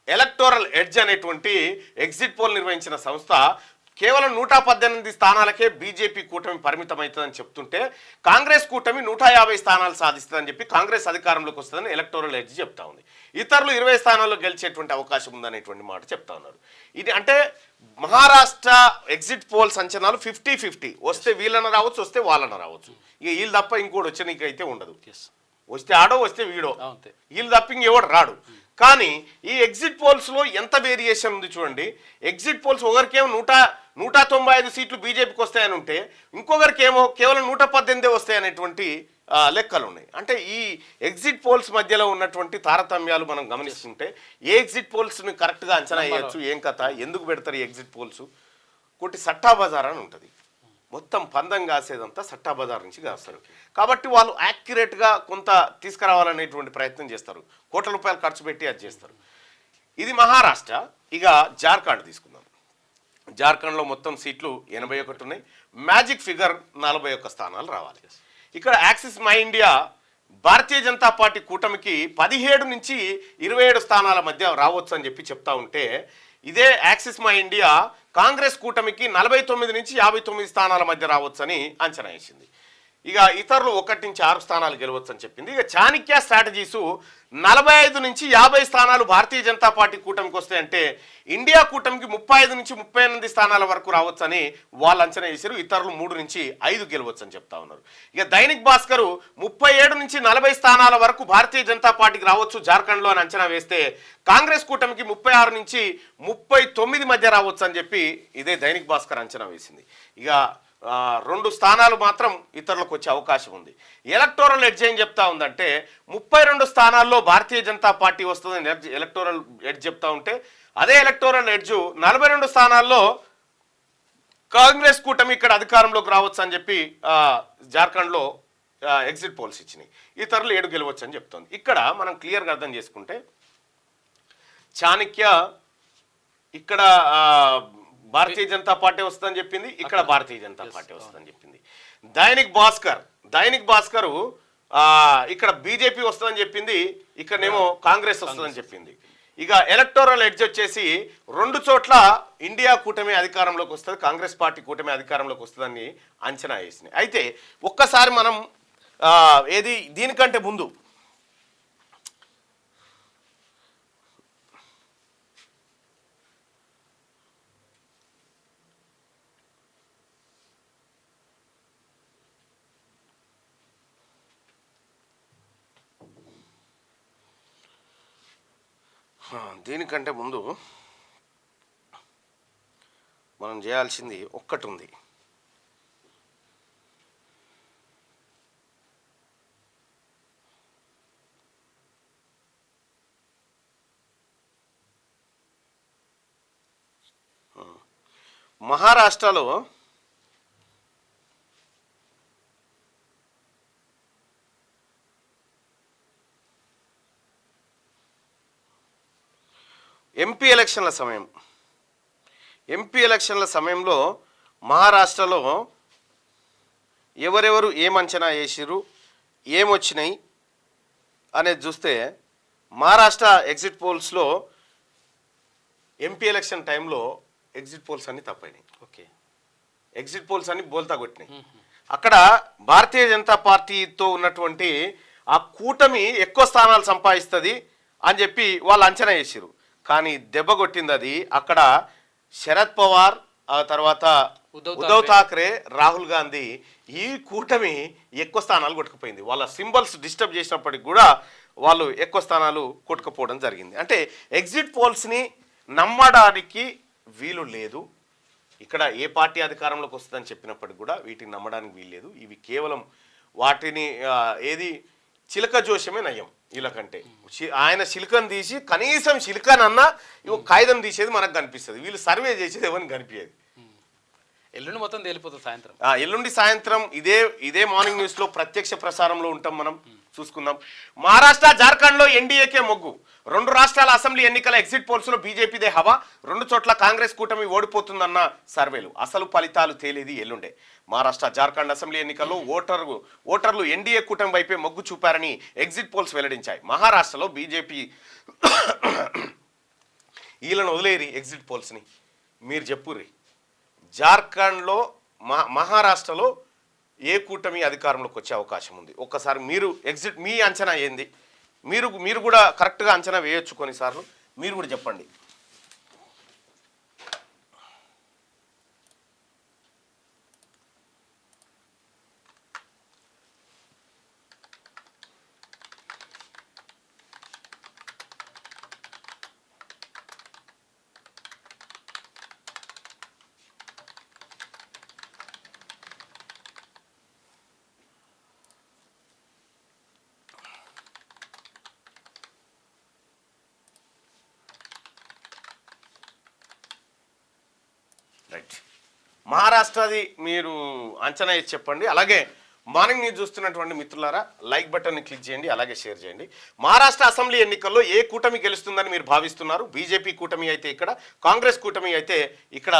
ఎలక్టోరల్ ఎడ్జ్ అనేటువంటి ఎగ్జిట్ పోల్ నిర్వహించిన సంస్థ కేవలం 118 స్థానాలకే బీజేపీ కూటమి పరిమితమవుతుందని చెప్తుంటే కాంగ్రెస్ కూటమి 150 స్థానాలు సాధిస్తుందని చెప్పి కాంగ్రెస్ అధికారంలోకి వస్తుందని ఎలక్టోరల్ ఎడ్జ్ చెప్తా ఉంది. ఇతరులు 20 స్థానాల్లో గెలిచేటువంటి అవకాశం ఉందనేటువంటి మాట చెప్తా ఉన్నారు. ఇది అంటే మహారాష్ట్ర ఎగ్జిట్ పోల్స్ అంచనాలు 50-50, వస్తే వీళ్ళన రావచ్చు, వస్తే వాళ్ళన రావచ్చు. ఇక వీళ్ళు తప్ప ఇంకోటి వచ్చే నీకైతే ఉండదు. వస్తే ఆడో వస్తే వీడో, వీళ్ళు తప్ప ఇంకెవడు రాడు. కానీ ఈ ఎగ్జిట్ పోల్స్లో ఎంత వేరియేషన్ ఉంది చూడండి. ఎగ్జిట్ పోల్స్ ఒకరికేమో 195 సీట్లు బీజేపీకి వస్తాయని ఉంటే ఇంకొకరికేమో కేవలం 118 వస్తాయనేటువంటి లెక్కలు ఉన్నాయి. అంటే ఈ ఎగ్జిట్ పోల్స్ మధ్యలో ఉన్నటువంటి తారతమ్యాలు మనం గమనిస్తుంటే ఏ ఎగ్జిట్ పోల్స్ని కరెక్ట్గా అంచనా వేయచ్చు, ఏం కథ, ఎందుకు పెడతారు ఈ ఎగ్జిట్ పోల్స్. ఒకటి సట్టా బజార్ అని ఉంటుంది, మొత్తం పందం కాసేదంతా సట్టా బజార్ నుంచి కాస్తారు. కాబట్టి వాళ్ళు యాక్యురేట్గా కొంత తీసుకురావాలనేటువంటి ప్రయత్నం చేస్తారు, కోట్ల రూపాయలు ఖర్చు పెట్టి అది చేస్తారు. ఇది మహారాష్ట్ర. ఇక జార్ఖండ్ తీసుకుందాం. జార్ఖండ్లో మొత్తం సీట్లు 81 ఉన్నాయి. మ్యాజిక్ ఫిగర్ 41 స్థానాలు రావాలి. ఇక్కడ axis my India Bharatiya Janata party కూటమికి 17 నుంచి 27 స్థానాల మధ్య రావచ్చు అని చెప్పి చెప్తా ఉంటే, ఇదే యాక్సిస్ మై ఇండియా కాంగ్రెస్ కూటమికి 49 నుంచి 59 స్థానాల మధ్య రావచ్చని అంచనా వేసింది. ఇక ఇతరులు 1 నుంచి 6 స్థానాలు గెలవచ్చు అని చెప్పింది. ఇక చాణక్య స్ట్రాటజీసు 45 నుంచి 50 స్థానాలు భారతీయ జనతా పార్టీ కూటమికి వస్తాయంటే ఇండియా కూటమికి 35 నుంచి 38 స్థానాల వరకు రావచ్చని వాళ్ళు అంచనా వేశారు. ఇతరులు 3 నుంచి 5 గెలవచ్చు అని చెప్తా ఉన్నారు. ఇక దైనిక్ భాస్కర్ 37 నుంచి 40 స్థానాల వరకు భారతీయ జనతా పార్టీకి రావచ్చు జార్ఖండ్లో అని అంచనా వేస్తే కాంగ్రెస్ కూటమికి 36 నుంచి 39 మధ్య రావచ్చు అని చెప్పి ఇదే దైనిక్ భాస్కర్ అంచనా వేసింది. ఇక 2 స్థానాలు మాత్రం ఇతరులకు వచ్చే అవకాశం ఉంది. ఎలక్టోరల్ ఎడ్జ్ ఏం చెప్తా ఉందంటే 32 స్థానాల్లో భారతీయ జనతా పార్టీ వస్తుందని ఎలక్టోరల్ ఎడ్జ్ చెప్తా ఉంటే, అదే ఎలక్టోరల్ ఎడ్జ్ 42 స్థానాల్లో కాంగ్రెస్ కూటమి ఇక్కడ అధికారంలోకి రావచ్చు అని చెప్పి జార్ఖండ్లో ఎగ్జిట్ పోల్స్ ఇచ్చినాయి. ఇతరులు 7 గెలవచ్చు అని చెప్తోంది. ఇక్కడ మనం క్లియర్గా అర్థం చేసుకుంటే చాణక్య ఇక్కడ భారతీయ జనతా పార్టీ వస్తుందని చెప్పింది, ఇక్కడ భారతీయ జనతా పార్టీ వస్తుందని చెప్పింది. దైనిక్ భాస్కర్ ఇక్కడ బీజేపీ వస్తుందని చెప్పింది, ఇక్కడనేమో కాంగ్రెస్ వస్తుందని చెప్పింది. ఇక ఎలక్టోరల్ ఎడ్జ్ వచ్చేసి 2 చోట్ల ఇండియా కూటమి అధికారంలోకి వస్తుంది, కాంగ్రెస్ పార్టీ కూటమి అధికారంలోకి వస్తుందని అంచనా వేసినాయి. అయితే ఒక్కసారి మనం దీనికంటే ముందు మనం చేయాల్సింది ఒక్కటి ఉంది. మహారాష్ట్రలో ఎంపీ ఎలక్షన్ల సమయంలో మహారాష్ట్రలో ఎవరెవరు ఏమంచనా వేసిరు, ఏమొచ్చినాయి అనేది చూస్తే మహారాష్ట్ర ఎగ్జిట్ పోల్స్లో ఎంపీ ఎలక్షన్ టైంలో ఎగ్జిట్ పోల్స్ అన్ని తప్పైనాయి. ఎగ్జిట్ పోల్స్ అన్ని బోల్తా కొట్టినాయి. అక్కడ భారతీయ జనతా పార్టీతో ఉన్నటువంటి ఆ కూటమి ఎక్కువ స్థానాలు సంపాదిస్తుంది అని చెప్పి వాళ్ళు అంచనా వేసిరు. కానీ దెబ్బ కొట్టింది అది. అక్కడ శరద్ పవార్, ఆ తర్వాత ఉద్ధవ్ ఠాక్రే, రాహుల్ గాంధీ ఈ కూటమి ఎక్కువ స్థానాలు కొట్టుకుపోయింది. వాళ్ళ సింబల్స్ డిస్టర్బ్ చేసినప్పటికి కూడా వాళ్ళు ఎక్కువ స్థానాలు కొట్టుకుపోవడం జరిగింది. అంటే ఎగ్జిట్ పోల్స్ని నమ్మడానికి వీలు లేదు. ఇక్కడ ఏ పార్టీ అధికారంలోకి వస్తుందని చెప్పినప్పటికి కూడా వీటిని నమ్మడానికి వీలు లేదు. ఇవి కేవలం వాటిని చిలక జోషమే నయం వీళ్ళకంటే. ఆయన చిలుకను తీసి కనీసం చిలుకనన్నా కాగితం తీసేది మనకు కనిపిస్తుంది, వీళ్ళు సర్వే చేసేది ఎవరిని కనిపించేది. ఎల్లుండి మొత్తం తేలిపోతుంది సాయంత్రం. ఎల్లుండి సాయంత్రం ఇదే మార్నింగ్ న్యూస్లో ప్రత్యక్ష ప్రసారంలో ఉంటాం, మనం చూసుకుందాం. మహారాష్ట్ర జార్ఖండ్లో ఎన్డీఏకే మొగ్గు. 2 రాష్ట్రాల అసెంబ్లీ ఎన్నికల ఎగ్జిట్ పోల్స్లో బీజేపీదే హవా. 2 చోట్ల కాంగ్రెస్ కూటమి ఓడిపోతుందన్న సర్వేలు. అసలు ఫలితాలు తేలేది ఎల్లుండే. మహారాష్ట్ర జార్ఖండ్ అసెంబ్లీ ఎన్నికల్లో ఓటర్లు ఎన్డీఏ కూటమి వైపే మొగ్గు చూపారని ఎగ్జిట్ పోల్స్ వెల్లడించాయి. మహారాష్ట్రలో బీజేపీ వీళ్ళని వదిలేరి ఎగ్జిట్ పోల్స్ని మీరు చెప్పుర్రి. జార్ఖండ్లో మహారాష్ట్రలో ఏ కూటమి అధికారంలోకి వచ్చే అవకాశం ఉంది? ఒక్కసారి మీరు ఎగ్జిట్ మీ అంచనా ఏంది? మీరు కూడా కరెక్ట్గా అంచనా వేయొచ్చు కొన్నిసార్లు, మీరు కూడా చెప్పండి. రైట్, మహారాష్ట్రది మీరు అంచనా వేసి చెప్పండి. అలాగే మార్నింగ్ న్యూస్ చూస్తున్నటువంటి మిత్రులారా లైక్ బటన్ని క్లిక్ చేయండి, అలాగే షేర్ చేయండి. మహారాష్ట్ర అసెంబ్లీ ఎన్నికల్లో ఏ కూటమి గెలుస్తుందని మీరు భావిస్తున్నారు? బీజేపీ కూటమి అయితే ఇక్కడ, కాంగ్రెస్ కూటమి అయితే ఇక్కడ,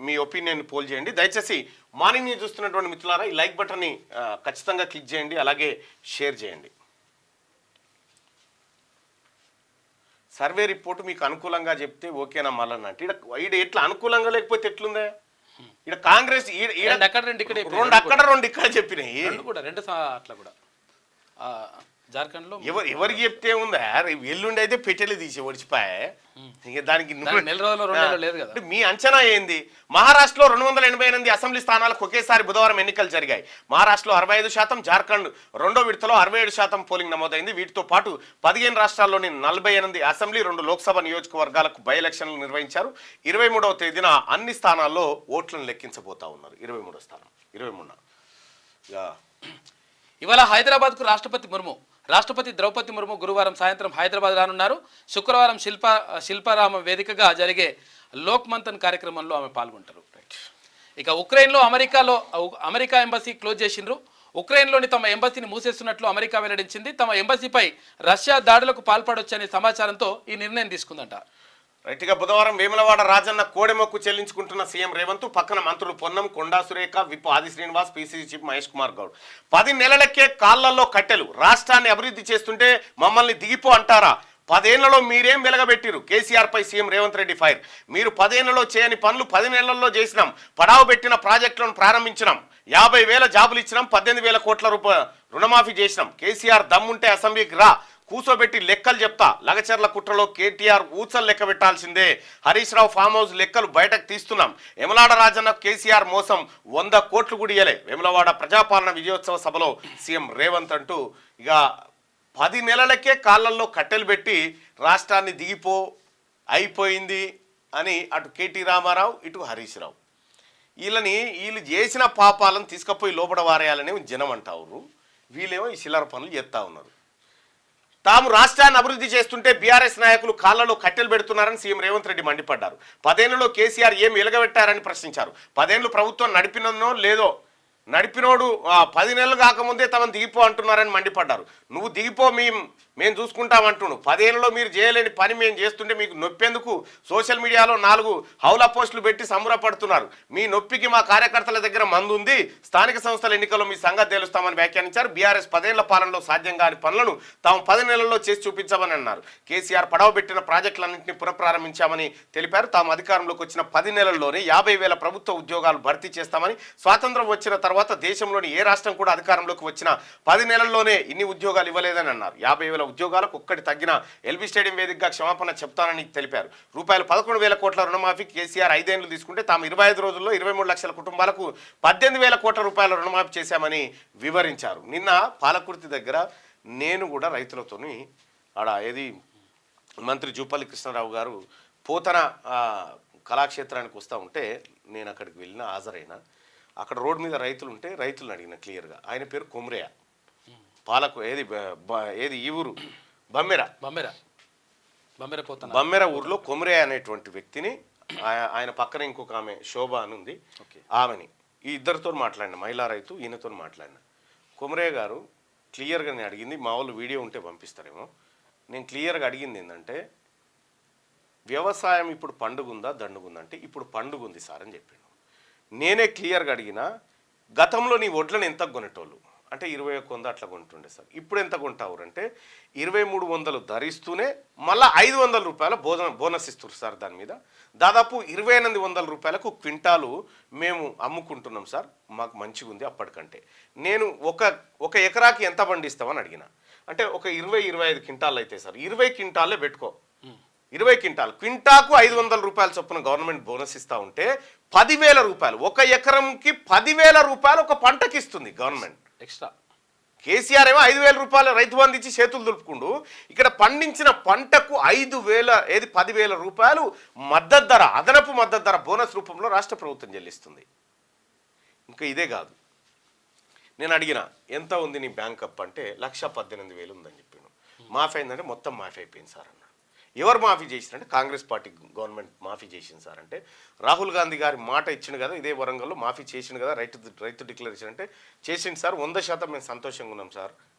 మీ ఒపీనియన్ పోల్ చేయండి. దయచేసి మార్నింగ్ న్యూస్ చూస్తున్నటువంటి మిత్రులారా ఈ లైక్ బటన్ని ఖచ్చితంగా క్లిక్ చేయండి, అలాగే షేర్ చేయండి. సర్వే రిపోర్టు మీకు అనుకూలంగా చెప్తే ఓకేనా మళ్ళీ ఈడ ఎట్లా అనుకూలంగా లేకపోతే ఎట్లుందా? ఈడ కాంగ్రెస్ రెండు అక్కడ రెండు ఇక్కడ చెప్పినాయి అట్లా కూడా జార్ఖండ్లో ఎవరికి చెప్తే ఉందా? ఎల్లుండి అయితే పెట్టెలు తీసి ఒడిచిపోయా. ఇక దానికి లేదు కదా. మీ అంచనా ఏంది? మహారాష్ట్రలో 288 అసెంబ్లీ స్థానాలకు ఒకేసారి బుధవారం ఎన్నికలు జరిగాయి. మహారాష్ట్రలో 65%, జార్ఖండ్ రెండో విడతలో 67% పోలింగ్ నమోదైంది. వీటితో పాటు 15 రాష్ట్రాల్లోని 48 అసెంబ్లీ, 2 లోక్సభ నియోజకవర్గాలకు బై ఎలక్షన్లు నిర్వహించారు. 23వ తేదీన అన్ని స్థానాల్లో ఓట్లను లెక్కించబోతా ఉన్నారు. 23వ స్థానం 23. ఇవాళ హైదరాబాద్కు రాష్ట్రపతి ద్రౌపది ముర్ము గురువారం సాయంత్రం హైదరాబాద్ రానున్నారు. శుక్రవారం శిల్పారామ వేదికగా జరిగే లోక్ మంథన్ కార్యక్రమంలో ఆమె పాల్గొంటారు. ఇక ఉక్రెయిన్లో అమెరికా ఎంబసీ క్లోజ్ చేసిండ్రు. ఉక్రెయిన్లోని తమ ఎంబసీని మూసేస్తున్నట్లు అమెరికా వెల్లడించింది. తమ ఎంబసీపై రష్యా దాడులకు పాల్పడొచ్చనే సమాచారంతో ఈ నిర్ణయం తీసుకుందంట. రైట్గా బుధవారం వేములవాడ రాజన్న కోడెమొక్కు చెల్లించుకుంటున్న సీఎం రేవంత్, పక్కన మంత్రులు పొన్నం, కొండా సురేఖ, విప్ ఆది శ్రీనివాస్, పిసిసి చీఫ్ మహేష్ కుమార్ గౌడ్. 10 నెలలకే కాళ్లలో కట్టెలు, రాష్ట్రాన్ని అభివృద్ధి చేస్తుంటే మమ్మల్ని దిగిపో అంటారా? 10 ఏళ్లలో మీరేం వెలగబెట్టిరు? కేసీఆర్ పై సీఎం రేవంత్ రెడ్డి ఫైర్. మీరు 10 ఏళ్లలో చేయని పనులు 10 నెలల్లో చేసినాం. పడావు పెట్టిన ప్రాజెక్టులను ప్రారంభించినాం. 50,000 జాబులు ఇచ్చినాం. 18,000 కోట్ల రూపాయల రుణమాఫీ చేసినాం. కేసీఆర్ దమ్ముంటే అసెంబ్లీకి రా, కూసోబెట్టి లెక్కలు చెప్తా. లగచర్ల కుట్రలో కేటీఆర్ ఊచలు లెక్క పెట్టాల్సిందే. హరీష్ రావు ఫామ్ హౌస్ లెక్కలు బయటకు తీస్తున్నాం. వేములవాడ రాజన్న కేసీఆర్ మోసం 100 కోట్లు గుడియలే. వేములవాడ ప్రజాపాలన విజయోత్సవ సభలో సీఎం రేవంత్ అంటూ ఇక 10 నెలలకే కాళ్ళల్లో కట్టెలు పెట్టి రాష్ట్రాన్ని దిగిపో అయిపోయింది అని అటు కేటీ రామారావు, ఇటు హరీష్ రావు వీళ్ళు చేసిన పాపాలను తీసుకుపోయి లోపల వారేయాలని జనం అంటారు. వీళ్ళేమో ఈ చిల్లర పనులు చేస్తూ ఉన్నారు. తాము రాష్ట్రాన్ని అభివృద్ధి చేస్తుంటే బీఆర్ఎస్ నాయకులు కాళ్లలో కట్టెలు పెడుతున్నారని సీఎం రేవంత్ రెడ్డి మండిపడ్డారు. 10 ఏళ్లలో కేసీఆర్ ఏం ఎలగబెట్టారని ప్రశ్నించారు. 10 ఏళ్లు ప్రభుత్వం నడిపినో లేదో, నడిపినోడు 10 నెలలు కాకముందే తమను దిగిపో అంటున్నారని మండిపడ్డారు. నువ్వు దిగిపో, మేము చూసుకుంటామంటున్నావు. 10 ఏళ్లలో మీరు చేయలేని పని మేము చేస్తుంటే మీకు నొప్పేందుకు? సోషల్ మీడియాలో 4 హౌలా పోస్టులు పెట్టి సంబరపడుతున్నారు. మీ నొప్పికి మా కార్యకర్తల దగ్గర మందు ఉంది. స్థానిక సంస్థల ఎన్నికల్లో మీ సంగతి తేలుస్తామని వ్యాఖ్యానించారు. బీఆర్ఎస్ 10 ఏళ్ల పాలనలో సాధ్యం కాని పనులను తాము 10 నెలల్లో చేసి చూపించామని అన్నారు. కేసీఆర్ పడవ పెట్టిన ప్రాజెక్టులన్నింటినీ పునఃప్రారంభించామని తెలిపారు. తాము అధికారంలోకి వచ్చిన 10 నెలల్లోనే 50,000 ప్రభుత్వ ఉద్యోగాలు భర్తీ చేస్తామని, స్వాతంత్రం వచ్చిన తర్వాత దేశంలోని ఏ రాష్ట్రం కూడా అధికారంలోకి వచ్చిన 10 నెలల్లోనే ఇన్ని ఉద్యోగాలు ఇవ్వలేదని అన్నారు. 50,000 ఉద్యోగాలకు ఒక్కటి తగ్గిన ఎల్బీ స్టేడియం వేదికగా క్షమాపణ చెప్తానని తెలిపారు. రూపాయలు 11,000 కోట్ల రుణమాఫీ కేసీఆర్ 5 ఏళ్లు తీసుకుంటే తాము 25 రోజుల్లో 23 లక్షల కుటుంబాలకు 18,000 కోట్ల రూపాయల రుణమాఫీ చేశామని వివరించారు. నిన్న పాలకుర్తి దగ్గర నేను కూడా రైతులతోని మంత్రి జూపల్లి కృష్ణారావు గారు పోతన కళాక్షేత్రానికి వస్తూ ఉంటే నేను అక్కడికి వెళ్ళిన హాజరైన. అక్కడ రోడ్డు మీద రైతులు ఉంటే రైతులను అడిగిన క్లియర్గా. ఆయన పేరు కొమ్రేయ, ఏది ఈ ఊరు బమ్మెర ఊర్లో కొమ్రేయ అనేటువంటి వ్యక్తిని, ఆయన పక్కన ఇంకొక ఆమె శోభ అని ఉంది, ఆమెని ఈ ఇద్దరితో మాట్లాడిన, మహిళా రైతు ఈయనతో మాట్లాడిన. కొమ్రేయ గారు క్లియర్గా నేను అడిగింది, మా వాళ్ళు వీడియో ఉంటే పంపిస్తారేమో, నేను క్లియర్గా అడిగింది ఏంటంటే వ్యవసాయం ఇప్పుడు పండుగుందా దండుగుందా అంటే ఇప్పుడు పండుగ ఉంది సార్ అని చెప్పాను. నేనే క్లియర్గా అడిగిన, గతంలో నీ వడ్లను ఎంత కొనేటోళ్ళు అంటే 2100 అట్లా కొంటుండే సార్. ఇప్పుడు ఎంత కొంటావు అంటే 2300 ధరిస్తూనే మళ్ళీ 500 రూపాయల బోనస్ ఇస్తారు సార్. దాని మీద దాదాపు 2800 రూపాయలకు క్వింటాలు మేము అమ్ముకుంటున్నాం సార్. మాకు మంచిగా ఉంది అప్పటికంటే. నేను ఒక ఎకరాకి ఎంత పండిస్తామని అడిగిన, అంటే ఒక 20-25 క్వింటాలు అయితే సార్ 20 క్వింటాలే పెట్టుకో, 20 క్వింటాలు, క్వింటాకు 500 రూపాయల చొప్పున గవర్నమెంట్ బోనస్ ఇస్తూ ఉంటే 10,000 రూపాయలు, ఒక ఎకరంకి 10,000 రూపాయలు ఒక పంటకి ఇస్తుంది గవర్నమెంట్ ఎక్స్ట్రా. కేసీఆర్ ఏమో 5,000 రూపాయలు రైతు బంధు ఇచ్చి చేతులు దులుపుకుండు. ఇక్కడ పండించిన పంటకు 10,000 రూపాయలు మద్దతు ధర, అదనపు మద్దతు ధర బోనస్ రూపంలో రాష్ట్ర ప్రభుత్వం చెల్లిస్తుంది. ఇంకా ఇదే కాదు, నేను అడిగిన ఎంత ఉంది నీ బ్యాంక్ అప్ అంటే 1,18,000 ఉందని చెప్పాను. మాఫీ అయిందంటే మొత్తం మాఫీ అయిపోయింది సార్ అన్న. ఎవరు మాఫీ చేసినంటే కాంగ్రెస్ పార్టీ గవర్నమెంట్ మాఫీ చేసింది సార్. అంటే రాహుల్ గాంధీ గారి మాట ఇచ్చిండు కదా, ఇదే వరంగల్లో మాఫీ చేసిండు కదా, రైతు డిక్లరేషన్ అంటే చేసిండు సార్, 100% మేము సంతోషంగా ఉన్నాం సార్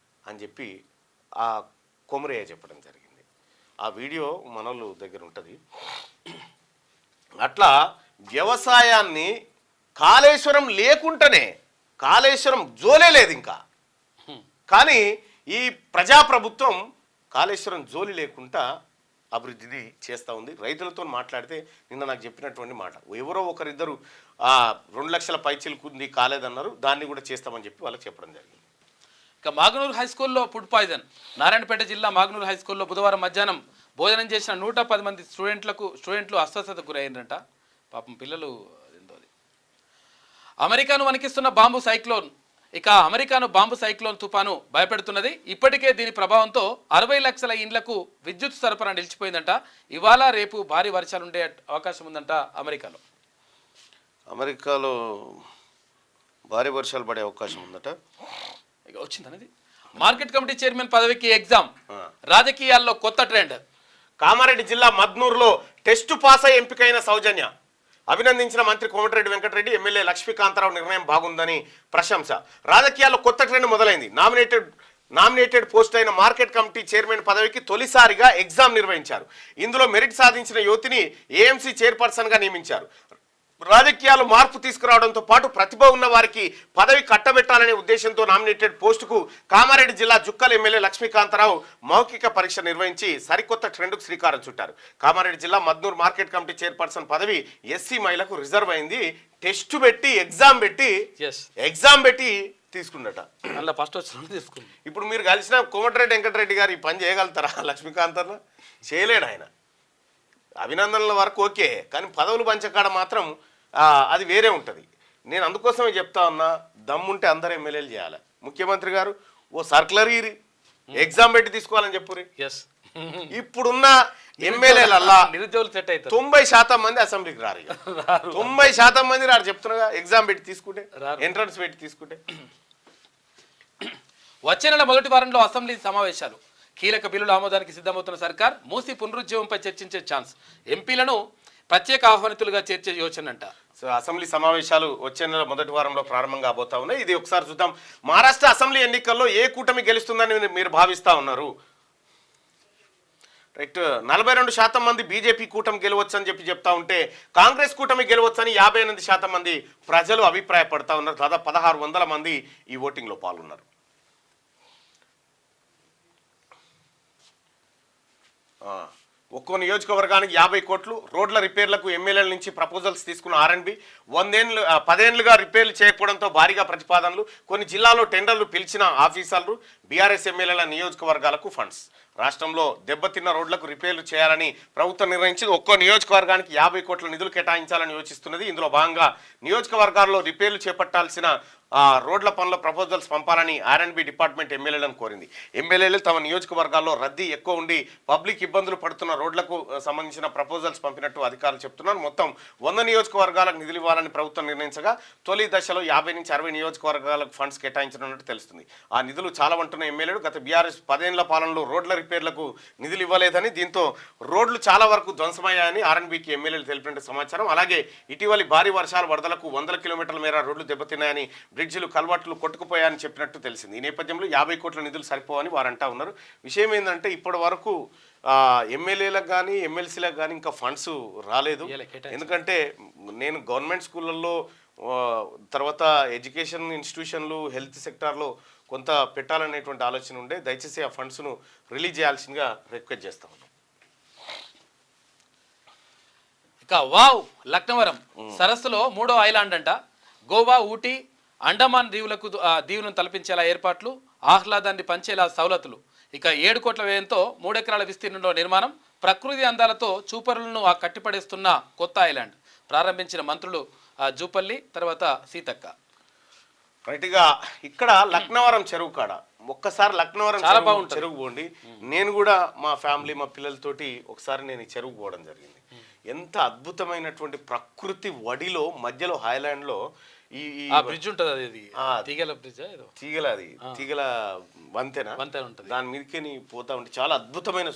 అని చెప్పి ఆ కొమరయ్య చెప్పడం జరిగింది. ఆ వీడియో మనోళ్ళు దగ్గర ఉంటుంది. అట్లా వ్యవసాయాన్ని కాళేశ్వరం లేకుండానే, కాళేశ్వరం జోలే లేదు ఇంకా, కానీ ఈ ప్రజాప్రభుత్వం కాళేశ్వరం జోలి లేకుండా అభివృద్ధిని చేస్తూ ఉంది. రైతులతో మాట్లాడితే నిన్న నాకు చెప్పినటువంటి మాట, ఎవరో ఒకరిద్దరు 2 లక్షల పైచీలకు కాలేదన్నారు, దాన్ని కూడా చేస్తామని చెప్పి వాళ్ళకి చెప్పడం జరిగింది. ఇక మాగనూరు హై స్కూల్లో ఫుడ్ పాయిజన్. నారాయణపేట జిల్లా మాగనూరు హై స్కూల్లో బుధవారం మధ్యాహ్నం భోజనం చేసిన 110 మంది స్టూడెంట్లు అస్వస్థతకు గురైందంట. పాపం పిల్లలు. అమెరికాను వణికిస్తున్న బాంబు సైక్లోన్. ఇక అమెరికాను బాంబు సైక్లోన్ తుఫాను భయపెడుతున్నది. ఇప్పటికే దీని ప్రభావంతో 60 లక్షల ఇండ్లకు విద్యుత్ సరఫరా నిలిచిపోయిందంట. ఇవాళ రేపు భారీ వర్షాలు ఉండే అవకాశం ఉందంట అమెరికాలో భారీ వర్షాలు పడే అవకాశం ఉందట. ఇక వచ్చిందనేది. మార్కెట్ కమిటీ చైర్మన్ పదవికి ఎగ్జామ్. రాజకీయాల్లో కొత్త ట్రెండ్. కామారెడ్డి జిల్లా మద్నూరులో టెస్టు పాస్ అయి ఎంపికైన సౌజన్య అభినందించిన మంత్రి కోమటిరెడ్డి వెంకటరెడ్డి. ఎమ్మెల్యే లక్ష్మీకాంతరావు నిర్ణయం బాగుందని ప్రశంస. రాజకీయాల్లో కొత్త ట్రెండ్ మొదలైంది. నామినేటెడ్ పోస్ట్ అయిన మార్కెట్ కమిటీ చైర్మన్ పదవికి తొలిసారిగా ఎగ్జామ్ నిర్వహించారు. ఇందులో మెరిట్ సాధించిన యువతిని ఏఎంసీ చైర్పర్సన్గా నియమించారు. రాజకీయాలు మార్పు తీసుకురావడంతో పాటు ప్రతిభ ఉన్న వారికి పదవి కట్టబెట్టాలనే ఉద్దేశంతో నామినేటెడ్ పోస్టుకు కామారెడ్డి జిల్లా జుక్కల్ ఎమ్మెల్యే లక్ష్మీకాంతరావు మౌఖిక పరీక్ష నిర్వహించి సరికొత్త ట్రెండ్కు శ్రీకారం చుట్టారు. కామారెడ్డి జిల్లా మద్నూర్ మార్కెట్ కమిటీ చైర్పర్సన్ పదవి ఎస్సీ మహిళకు రిజర్వ్ అయింది. టెస్ట్ పెట్టి ఎగ్జామ్ పెట్టి తీసుకున్నట. అలా ఫస్ట్ వచ్చి తీసుకుంది. ఇప్పుడు మీరు కలిసిన కోమటిరెడ్డి వెంకటరెడ్డి గారు ఈ పని చేయగలుగుతారా? లక్ష్మీకాంతరావు చేయలేడు. ఆయన అభినందనల వరకు ఓకే, కానీ పదవులు పంచకాడ మాత్రం అది వేరే ఉంటుంది. నేను అందుకోసమే చెప్తా ఉన్నా, దమ్ముంటే అందరు ఎమ్మెల్యేలు చేయాలి. ముఖ్యమంత్రి గారు ఓ సర్కులర్ ఎగ్జామ్ పెట్టి తీసుకోవాలని చెప్పురి. ఇప్పుడున్న ఎమ్మెల్యేలల్లా నిరుద్యోగులు సెట్ అవుతారు. 90% మంది అసెంబ్లీకి రారు. 90% మంది రారు చెప్తున్నా. ఎగ్జామ్ పెట్టి తీసుకుంటే, ఎంట్రన్స్ పెట్టి తీసుకుంటే. వచ్చే నెల మొదటి వారంలో అసెంబ్లీ సమావేశాలు. కీలక బిల్లుల ఆమోదానికి సిద్ధమవుతున్న సర్కార్. మూసి పునరుజ్జీవంపై చర్చించే ఛాన్స్. ఎంపీలను ప్రత్యేక ఆహ్వానితులుగా చేర్చే యోచనంట. సో అసెంబ్లీ సమావేశాలు వచ్చే నెల మొదటి వారంలో ప్రారంభం కాబోతా ఉన్నాయి. ఇది ఒకసారి చూద్దాం. మహారాష్ట్ర అసెంబ్లీ ఎన్నికల్లో ఏ కూటమి గెలుస్తుందని మీరు భావిస్తా ఉన్నారు? రైట్. 42% మంది బీజేపీ కూటమి గెలవచ్చు అని చెప్తా ఉంటే, కాంగ్రెస్ కూటమి గెలవచ్చని 58% మంది ప్రజలు అభిప్రాయపడతా ఉన్నారు. దాదాపు 1600 మంది ఈ ఓటింగ్లో పాల్గొన్నారు. ఒక్కో నియోజకవర్గానికి 50 కోట్లు. రోడ్ల రిపేర్లకు ఎమ్మెల్యేల నుంచి ప్రపోజల్స్ తీసుకున్న ఆర్ఎండ్బి. 10 ఏళ్లుగా రిపేర్లు చేయకపోవడంతో భారీగా ప్రతిపాదనలు. కొన్ని జిల్లాల్లో టెండర్లు పిలిచిన ఆఫీసర్లు. బీఆర్ఎస్ ఎమ్మెల్యేల నియోజకవర్గాలకు ఫండ్స్. రాష్ట్రంలో దెబ్బతిన్న రోడ్లకు రిపేర్లు చేయాలని ప్రభుత్వం నిర్ణయించింది. ఒక్కో నియోజకవర్గానికి 50 కోట్ల నిధులు కేటాయించాలని యోచిస్తున్నది. ఇందులో భాగంగా నియోజకవర్గాల్లో రిపేర్లు చేపట్టాల్సిన రోడ్ల పనుల ప్రపోజల్స్ పంపాలని ఆర్ఎండ్బి డిపార్ట్మెంట్ ఎమ్మెల్యేలను కోరింది. ఎమ్మెల్యేలు తమ నియోజకవర్గాల్లో రద్దీ ఎక్కువ ఉండి పబ్లిక్ ఇబ్బందులు పడుతున్న రోడ్లకు సంబంధించిన ప్రపోజల్స్ పంపినట్టు అధికారులు చెప్తున్నారు. మొత్తం 100 నియోజకవర్గాలకు నిధులు ఇవ్వాలని ప్రభుత్వం నిర్ణయించగా తొలి దశలో 50 నుంచి 60 నియోజకవర్గాలకు ఫండ్స్ కేటాయించనున్నట్టు తెలుస్తుంది. ఆ నిధులు చాలా అంటున్న ఎమ్మెల్యేలు గత బీఆర్ఎస్ 10 ఏళ్ల పాలనలో రోడ్ల రిపేర్లకు నిధులు ఇవ్వలేదని, దీంతో రోడ్లు చాలా వరకు ధ్వంసమయ్యాయని ఆర్ఎండ్బికి ఎమ్మెల్యేలు తెలిపినట్టు సమాచారం. అలాగే ఇటీవలి భారీ వర్షాల వరదలకు 100 కిలోమీటర్ల మేర రోడ్లు దెబ్బతిన్నాయని, బ్రిడ్జిలు కల్వర్ట్లు కొట్టుకుపోయాయని చెప్పినట్టు తెలిసింది. ఈ నేపథ్యంలో 50 కోట్ల నిధులు సరిపోవని వారంటా ఉన్నారు. విషయం ఏంటంటే ఇప్పటి వరకు ఎమ్మెల్యేలకు కానీ ఎమ్మెల్సీలకు కానీ ఇంకా ఫండ్స్ రాలేదు. ఎందుకంటే నేను గవర్నమెంట్ స్కూళ్ళల్లో, తర్వాత ఎడ్యుకేషన్ ఇన్స్టిట్యూషన్లు, హెల్త్ సెక్టార్లో కొంత పెట్టాలనేటువంటి ఆలోచన ఉండే దయచేసి ఆ ఫండ్స్ను రిలీజ్ చేయాల్సిందిగా రిక్వెస్ట్ చేస్తా ఉన్నాం. ఇక వావ్ లక్నవరం సరస్సులో 3వ ఐలాండ్ అంట. గోవా, ఊటీ, అండమాన్ దీవులకు దీవులను తలపించేలా ఏర్పాట్లు, ఆహ్లాదాన్ని పంచేలా సౌలతులు. ఇక 7 కోట్ల వ్యయంతో 3 ఎకరాల విస్తీర్ణంలో నిర్మాణం, ప్రకృతి అందాలతో చూపరులను కట్టిపడేస్తున్న కొత్త ఐలాండ్. ప్రారంభించిన మంత్రులు జూపల్లి, తర్వాత సీతక్క. రైట్గా ఇక్కడ లక్నవరం చెరువు కాడ ఒక్కసారి లక్నవరం చాలా బాగుంటుంది చెరువు పోండి. నేను కూడా మా ఫ్యామిలీ మా పిల్లలతోటి ఒకసారి నేను ఈ చెరువు పోవడం జరిగింది. ఎంత అద్భుతమైనటువంటి ప్రకృతి వడిలో మధ్యలో హైలాండ్లో ఈ బ్రిడ్జ్ ఉంటుంది, అది తీగల బ్రిడ్జ్, తీగల వంతెన ఉంటుంది, దాని మీదకే నీ పోతా ఉంటే చాలా అద్భుతమైన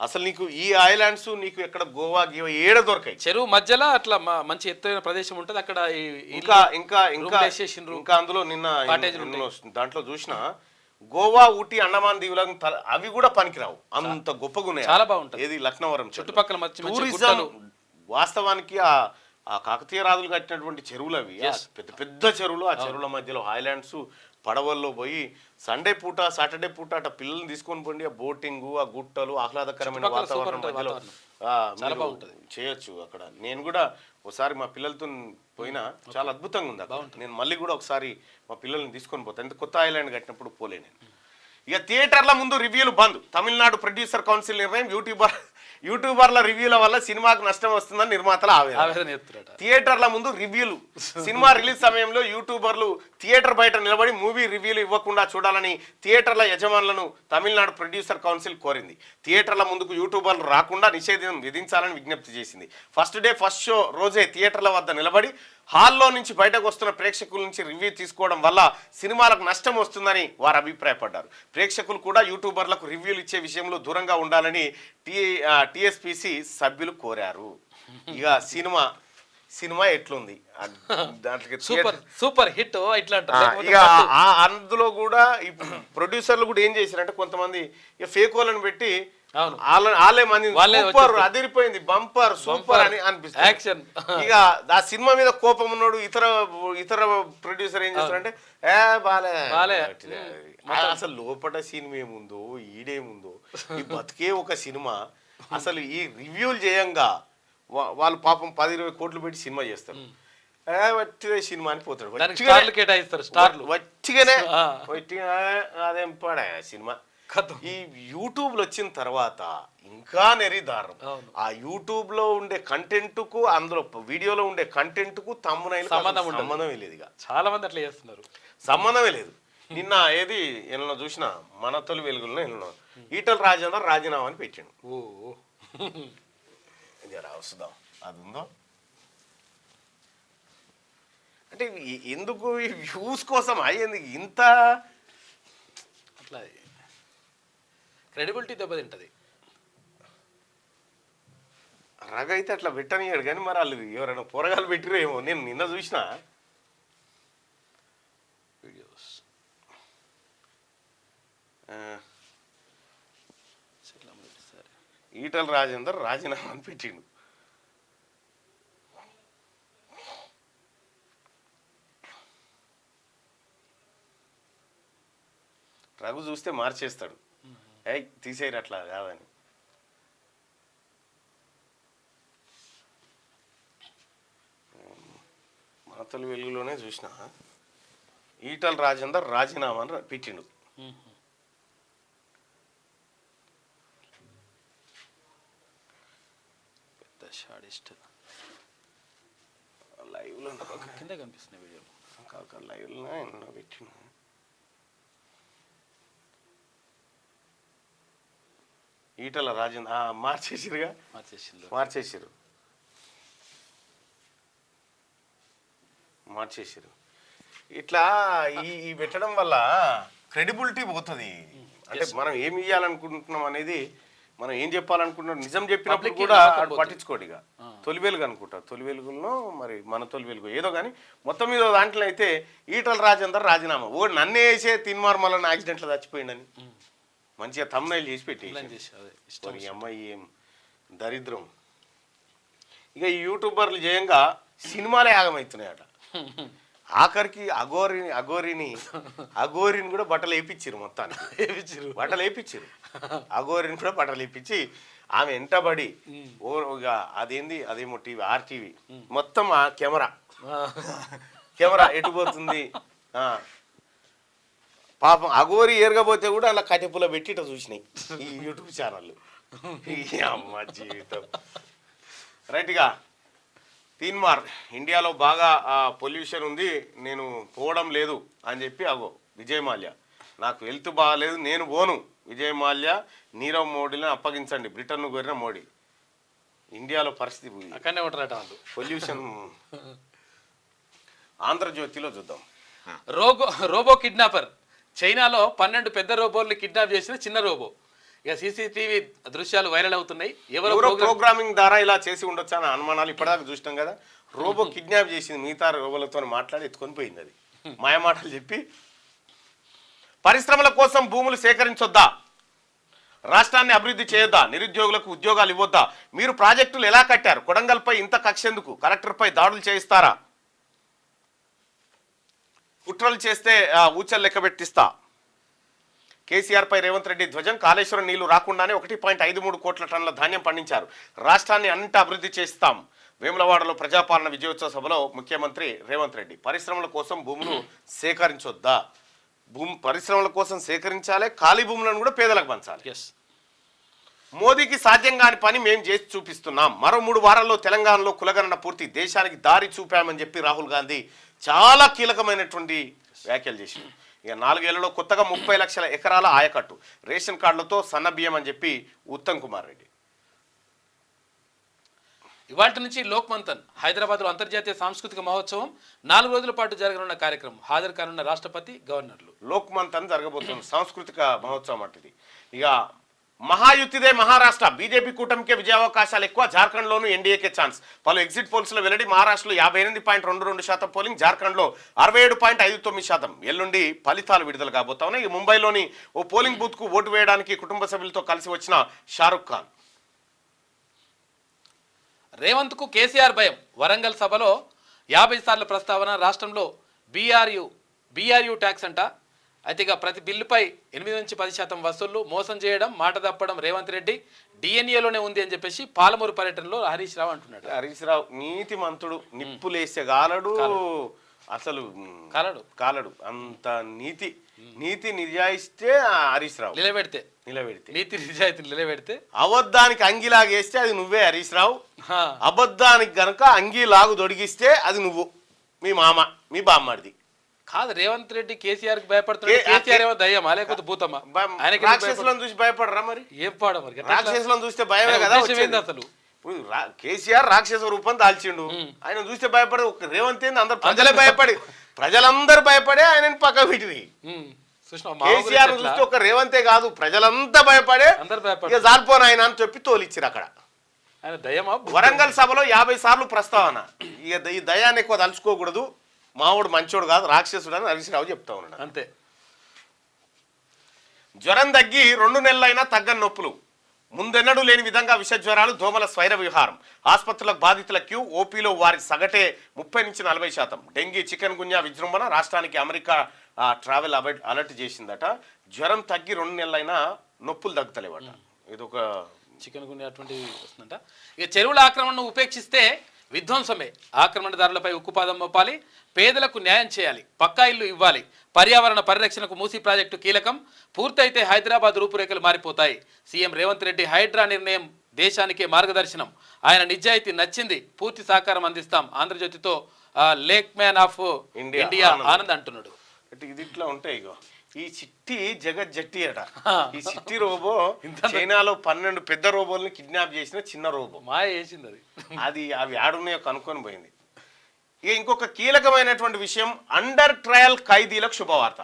అసలు నీకు ఈ ఐలాండ్స్ నీకు ఎక్కడ గోవా గీవా ఏడ దొరకాయి. చెరువు మధ్యలో అట్లా మంచి ఎత్తైన ప్రదేశం ఉంటుంది అక్కడ. ఇంకా ఇంకా ఇంకా ఇంకా అందులో నిన్న దాంట్లో చూసిన గోవా, ఊటీ, అండమాన్ దీవులకు అవి కూడా పనికిరావు, అంత గొప్పగా ఉన్నాయి. చాలా బాగుంటుంది ఏది లక్నవరం చుట్టుపక్కల టూరిజం. వాస్తవానికి ఆ కాకతీయ రాజులు కట్టినటువంటి చెరువులు అవి, పెద్ద పెద్ద చెరువులు. ఆ చెరువుల మధ్యలో హైలాండ్స్ పడవల్లో పోయి సండే పూట సాటర్డే పూట అట్లా పిల్లల్ని తీసుకొని పోండి. ఆ బోటింగ్, ఆ గుట్టలు, ఆహ్లాదకరమైన వాతావరణం మధ్యలో చేయొచ్చు అక్కడ. నేను కూడా ఒకసారి మా పిల్లలతో పోయినా చాలా అద్భుతంగా ఉంది అక్కడ. నేను మళ్ళీ కూడా ఒకసారి మా పిల్లల్ని తీసుకొని పోతాను. ఎంత కొత్త ఐలాండ్ కట్టినప్పుడు పోలే నేను. ఇక థియేటర్ల ముందు రివ్యూలు బంద్. తమిళనాడు ప్రొడ్యూసర్ కౌన్సిల్ నిర్ణయం. యూట్యూబర్ల రివ్యూల వల్ల సినిమాకు నష్టం వస్తుందని నిర్మాతలు ఆవేదన. థియేటర్ల ముందు రివ్యూలు. సినిమా రిలీజ్ సమయంలో యూట్యూబర్లు థియేటర్ బయట నిలబడి మూవీ రివ్యూలు ఇవ్వకుండా చూడాలని థియేటర్ల యజమానులను తమిళనాడు ప్రొడ్యూసర్ కౌన్సిల్ కోరింది. థియేటర్ల ముందుకు యూట్యూబర్లు రాకుండా నిషేధం విధించాలని విజ్ఞప్తి చేసింది. ఫస్ట్ డే ఫస్ట్ షో రోజే థియేటర్ల వద్ద నిలబడి హాల్లో నుంచి బయటకు వస్తున్న ప్రేక్షకుల నుంచి రివ్యూ తీసుకోవడం వల్ల సినిమాలకు నష్టం వస్తుందని వారు అభిప్రాయపడ్డారు. ప్రేక్షకులు కూడా యూట్యూబర్లకు రివ్యూలు ఇచ్చే విషయంలో దూరంగా ఉండాలని టీఎస్పీసీ సభ్యులు కోరారు. ఇక సినిమా ఎట్లుంది సూపర్ హిట్ ఇట్లా. ఇక అందులో కూడా ప్రొడ్యూసర్లు కూడా ఏం చేశారంటే కొంతమంది ఇక ఫేక్ వాళ్ళని పెట్టి వాళ్ళే మంది సూపర్ అదిరిపోయింది బంపర్ సూపర్ అని అనిపిస్తుంది. ఇక ఆ సినిమా మీద కోపం ఉన్నాడు ఇతర ప్రొడ్యూసర్ ఏం చేస్తారంటే బాలే అసలు లోపల సినిమా ఏముందో ఈడేముందో ఈ బతికే ఒక సినిమా. అసలు ఈ రివ్యూలు చేయంగా వాళ్ళు పాపం 10-20 కోట్లు పెట్టి సినిమా చేస్తారు. వట్టిదే సినిమా అని పోతాడు, వట్టిగానే అదేం పడా సినిమా. ఈ యూట్యూబ్ లో వచ్చిన తర్వాత ఇంకా నెరిదారం. ఆ యూట్యూబ్ లో ఉండే కంటెంట్ కు అందులో వీడియోలో ఉండే కంటెంట్ కు సంబంధమే లేదు. ఇక చాలా మంది అట్లా చేస్తున్నారు, సంబంధమే లేదు. నిన్న ఏది ఎన్నో చూసిన మన తొలి వెలుగుల్లో ఎన్నో ఈటల రాజేందర్ రాజీనామా అని పెట్టాడు. వస్తుందాం అది ఉందో అంటే ఎందుకు ఈ వ్యూస్ కోసం అయ్యింది ఇంత అట్లా క్రెడిబిలిటీ దెబ్బతింటది. రగ అయితే అట్లా పెట్టనియాడు కానీ మరి వాళ్ళు ఎవరైనా పోరగాలు పెట్టిరో ఏమో. నేను నిన్న చూసిన వీడియోస్ ఈటల రాజేందర్ రాజీనామా అని పెట్టిండు. రఘు చూస్తే మార్చేస్తాడు, తీసేయరు అట్లా కాదని. మన తొలి వెలుగులోనే చూసిన ఈటల రాజేందర్ రాజీనామా అని పెట్టిండు. పెద్ద షాడిస్ట్ లైవ్లో కింద కనిపిస్తున్నాయి వీడియో కాక లైవ్లో ఎన్నో పెట్టిండు. ఈటల రాజేంద్ర మార్చేసారు. ఇట్లా ఈ పెట్టడం వల్ల క్రెడిబిలిటీ పోతుంది. అంటే మనం ఏమి ఇవ్వాలనుకుంటున్నాం అనేది, మనం ఏం చెప్పాలనుకుంటున్నాం, నిజం చెప్పినప్పుడు కూడా పట్టించుకోడు. ఇక తొలి వెలుగు అనుకుంటా, తొలి వెలుగుల్లో మరి మన తొలి వెలుగు ఏదో కానీ మొత్తం మీద దాంట్లో అయితే ఈటల రాజేందర్ రాజీనామా. నన్నే వేసే తిన్మార్ మళ్ళీ యాక్సిడెంట్లో చచ్చిపోయిండని మంచిగా thumbnail చేసి పెట్టి అమ్మాయి ఏం దరిద్రం. ఇక ఈ యూట్యూబర్లు చేయంగా సినిమాలే ఆగమవుతున్నాయట. ఆఖరికి అఘోరిని కూడా బట్టలు వేయించారు మొత్తానికి. బట్టలు వేయించారు అఘోరిని కూడా బట్టలు వేయించి ఆమె ఎంటబడి ఇక అదేమో టీవీ ఆర్టీవీ మొత్తం ఆ కెమెరా ఎటు పోతుంది. పాపం అఘోరి ఏరగపోతే కూడా అలా కట్టెపుల పెట్టి ఇట్లా చూసినాయి ఈ యూట్యూబ్ ఛానళ్ళు. అమ్మ జీవితం. రైట్గా తీన్మార్ ఇండియాలో బాగా పొల్యూషన్ ఉంది, నేను పోవడం లేదు అని చెప్పి విజయ్ మాల్యా నాకు హెల్త్ బాగాలేదు నేను పోను. విజయ్ మాల్యా నీరవ్ మోడీని అప్పగించండి, బ్రిటన్ను కోరిన మోడీ. ఇండియాలో పరిస్థితి అక్కడనే ఉంటారట వాళ్ళు. పొల్యూషన్. ఆంధ్రజ్యోతిలో చూద్దాం. రోబో కిడ్నాపర్ చైనాలో 12 పెద్ద రోబోల్ని కిడ్నాప్ చేసిన చిన్న రోబో. ఇక సీసీటీవీ దృశ్యాలు వైరల్ అవుతున్నాయి. ఎవరో ప్రోగ్రామింగ్ ద్వారా ఇలా చేసి ఉండొచ్చు అని అనుమానాలు ఇప్పటిదాకా చూసినాం కదా. రోబో కిడ్నాప్ చేసింది, మిగతా రోబోలతో మాట్లాడి ఎత్తుకొని పోయింది. అది మాయమాటలు చెప్పి. పరిశ్రమల కోసం భూములు సేకరించొద్దా, రాష్ట్రాన్ని అభివృద్ధి చేయొద్దా, నిరుద్యోగులకు ఉద్యోగాలు ఇవ్వొద్దా, మీరు ప్రాజెక్టులు ఎలా కట్టారు, కొడంగల్పై ఇంత కక్షెందుకు, కలెక్టర్పై దాడులు చేయిస్తారా, కుట్రలు చేస్తే ఊచలు లెక్కబెట్టిస్తా, కేసీఆర్ పై రేవంత్ రెడ్డి ధ్వజం, కాళేశ్వరం నీళ్లు రాకుండానే 1.53 కోట్ల టన్నుల ధాన్యం పండించారు, రాష్ట్రాన్ని అన్నింటి అభివృద్ధి చేస్తాం. వేములవాడలో ప్రజాపాలన విజయోత్సవ సభలో ముఖ్యమంత్రి రేవంత్ రెడ్డి. పరిశ్రమల కోసం భూములు సేకరించొద్దా, పరిశ్రమల కోసం సేకరించాలి, ఖాళీ భూములను కూడా పేదలకు పంచాలి. మోదీకి సాధ్యం కాని పని మేము చేసి చూపిస్తున్నాం, మరో 3 వారాల్లో తెలంగాణలో కులగణన పూర్తి, దేశానికి దారి చూపామని చెప్పి రాహుల్ గాంధీ చాలా కీలకమైనటువంటి వ్యాఖ్యలు చేసింది. ఇక 4 ఏళ్లలో కొత్తగా 30 లక్షల ఎకరాల ఆయకట్టు, రేషన్ కార్డులతో సన్నబియ్యం అని చెప్పి ఉత్తమ్ కుమార్ రెడ్డి. ఇవాటి నుంచి లోక్ మంథన్ హైదరాబాద్లో అంతర్జాతీయ సాంస్కృతిక మహోత్సవం 4 రోజుల పాటు జరగనున్న కార్యక్రమం, హాజరు కానున్న రాష్ట్రపతి, గవర్నర్లు. లోక్ మంథన్ జరగబోతుంది సాంస్కృతిక మహోత్సవం అంటది. ఇక మహాయుతిదే మహారాష్ట్ర, బీజేపీ కూటమికే విజయావకాశాలు ఎక్కువ, జార్ఖండ్లోనూ ఎన్డీఏకే ఛాన్స్. పలు ఎగ్జిట్ పోల్స్లో వెల్లడి, మహారాష్ట్రలో 58.22% పోలింగ్, జార్ఖండ్లో 67.59%. ఎల్లుండి ఫలితాలు విడుదల కాబోతా ఉన్నాయి. ఈ ముంబైలోని ఓ పోలింగ్ బూత్కు ఓటు వేయడానికి కుటుంబ సభ్యులతో కలిసి వచ్చిన షారుఖ్ ఖాన్. రేవంత్కు కేసీఆర్ భయం, వరంగల్ సభలో 50 సార్ల ప్రస్తావన, రాష్ట్రంలో బీఆర్యూ ట్యాక్స్ అంట. అయితే ఇక ప్రతి బిల్లుపై 8 నుంచి 10% వసూళ్లు, మోసం చేయడం, మాట తప్పడం రేవంత్ రెడ్డి డిఎన్ఏలోనే ఉంది అని చెప్పేసి పాలమూరు పర్యటనలో హరీష్ రావు అంటున్నాడు. హరీష్ రావు నీతిమంతుడు, నిప్పులేసే గాలడు, అసలు కాలడు అంత నీతి నిజాయిస్తే హరీష్ రావు నిలబెడితే నీతి నిజాయితీ నిలబెడితే, అబద్ధానికి అంగిలాగేస్తే అది నువ్వే హరీష్ రావు, అబద్ధానికి గనక అంగిలాగు దొడిగిస్తే అది నువ్వు, మీ మామ, మీ బామ్మడిది కాదు. రేవంత్ రెడ్డి కేసీఆర్ కి భయపడుతున్నాడు. కేసీఆర్ ఏమో దయ్యమా లేకపోతే భూతమా? రాక్షసులను చూసి భయపడరా? మరి ఏం పాడ మరి రాక్షసులను చూస్తే భయమే కదా అసలు. ఇప్పుడు కేసీఆర్ రాక్షస రూపం దాల్చిండు, ఆయన చూస్తే భయపడి రేవంత్ అందరు ప్రజలే భయపడి, ప్రజలందరూ భయపడే ఆయన పక్క పెట్టింది. కేసీఆర్ చూస్తే ఒక రేవంతే కాదు ప్రజలంతా భయపడే జాల్పోను ఆయన అని చెప్పి తోలిచ్చారు అక్కడ. వరంగల్ సభలో 50 సార్లు ప్రస్తావన. ఇక ఈ దయాన్ని ఎక్కువ తలుచుకోకూడదు, మావుడు మంచోడు కాదు రాక్షసుడు అని హరీష్ రావు చెప్తా ఉన్నాడు. అంతే. జ్వరం తగ్గి 2 నెలలైనా తగ్గని నొప్పులు, ముందెన్నడూ లేని విధంగా విష జ్వరాలు, దోమల స్వైర విహారం, ఆసుపత్రులకు బాధితుల క్యూ, ఓపీలో వారి సగటే 30 నుంచి 40%. డెంగీ, చికెన్ గున్యా విజృంభణ, రాష్ట్రానికి అమెరికా ట్రావెల్ అలర్ట్ చేసిందట. జ్వరం తగ్గి 2 నెలలైనా నొప్పులు తగ్గుతలేవట. ఇదొక చికెన్ గున్యా అటువంటివి వస్తుందట. ఇక చెరువుల ఆక్రమణను ఉపేక్షిస్తే విధ్వంసమే, ఆక్రమణదారులపై ఉక్కుపాదం మోపాలి, పేదలకు న్యాయం చేయాలి, పక్కా ఇల్లు ఇవ్వాలి, పర్యావరణ పరిరక్షణకు మూసీ ప్రాజెక్టు కీలకం, పూర్తయితే హైదరాబాద్ రూపురేఖలు మారిపోతాయి. సీఎం రేవంత్ రెడ్డి హైడ్రా నిర్ణయం దేశానికే మార్గదర్శనం, ఆయన నిజాయితీ నచ్చింది, పూర్తి సహకారం అందిస్తాం. ఆంధ్రజ్యోతితో lake man of India Anand అంటున్నాడు. ఇది ఇట్లా ఉంటాయి. ఇగో ఈ చిట్టి జగత్ జట్టి అట. ఈ చిట్టి రోబో చైనాలో 12 పెద్ద రోబోల్ని కిడ్నాప్ చేసిన చిన్న రోబో మాయ చేసింది. అది అవి ఆడున్నాయో కనుక్కొని పోయింది. ఇక ఇంకొక కీలకమైనటువంటి విషయం, అండర్ ట్రయల్ ఖైదీలకు శుభవార్త.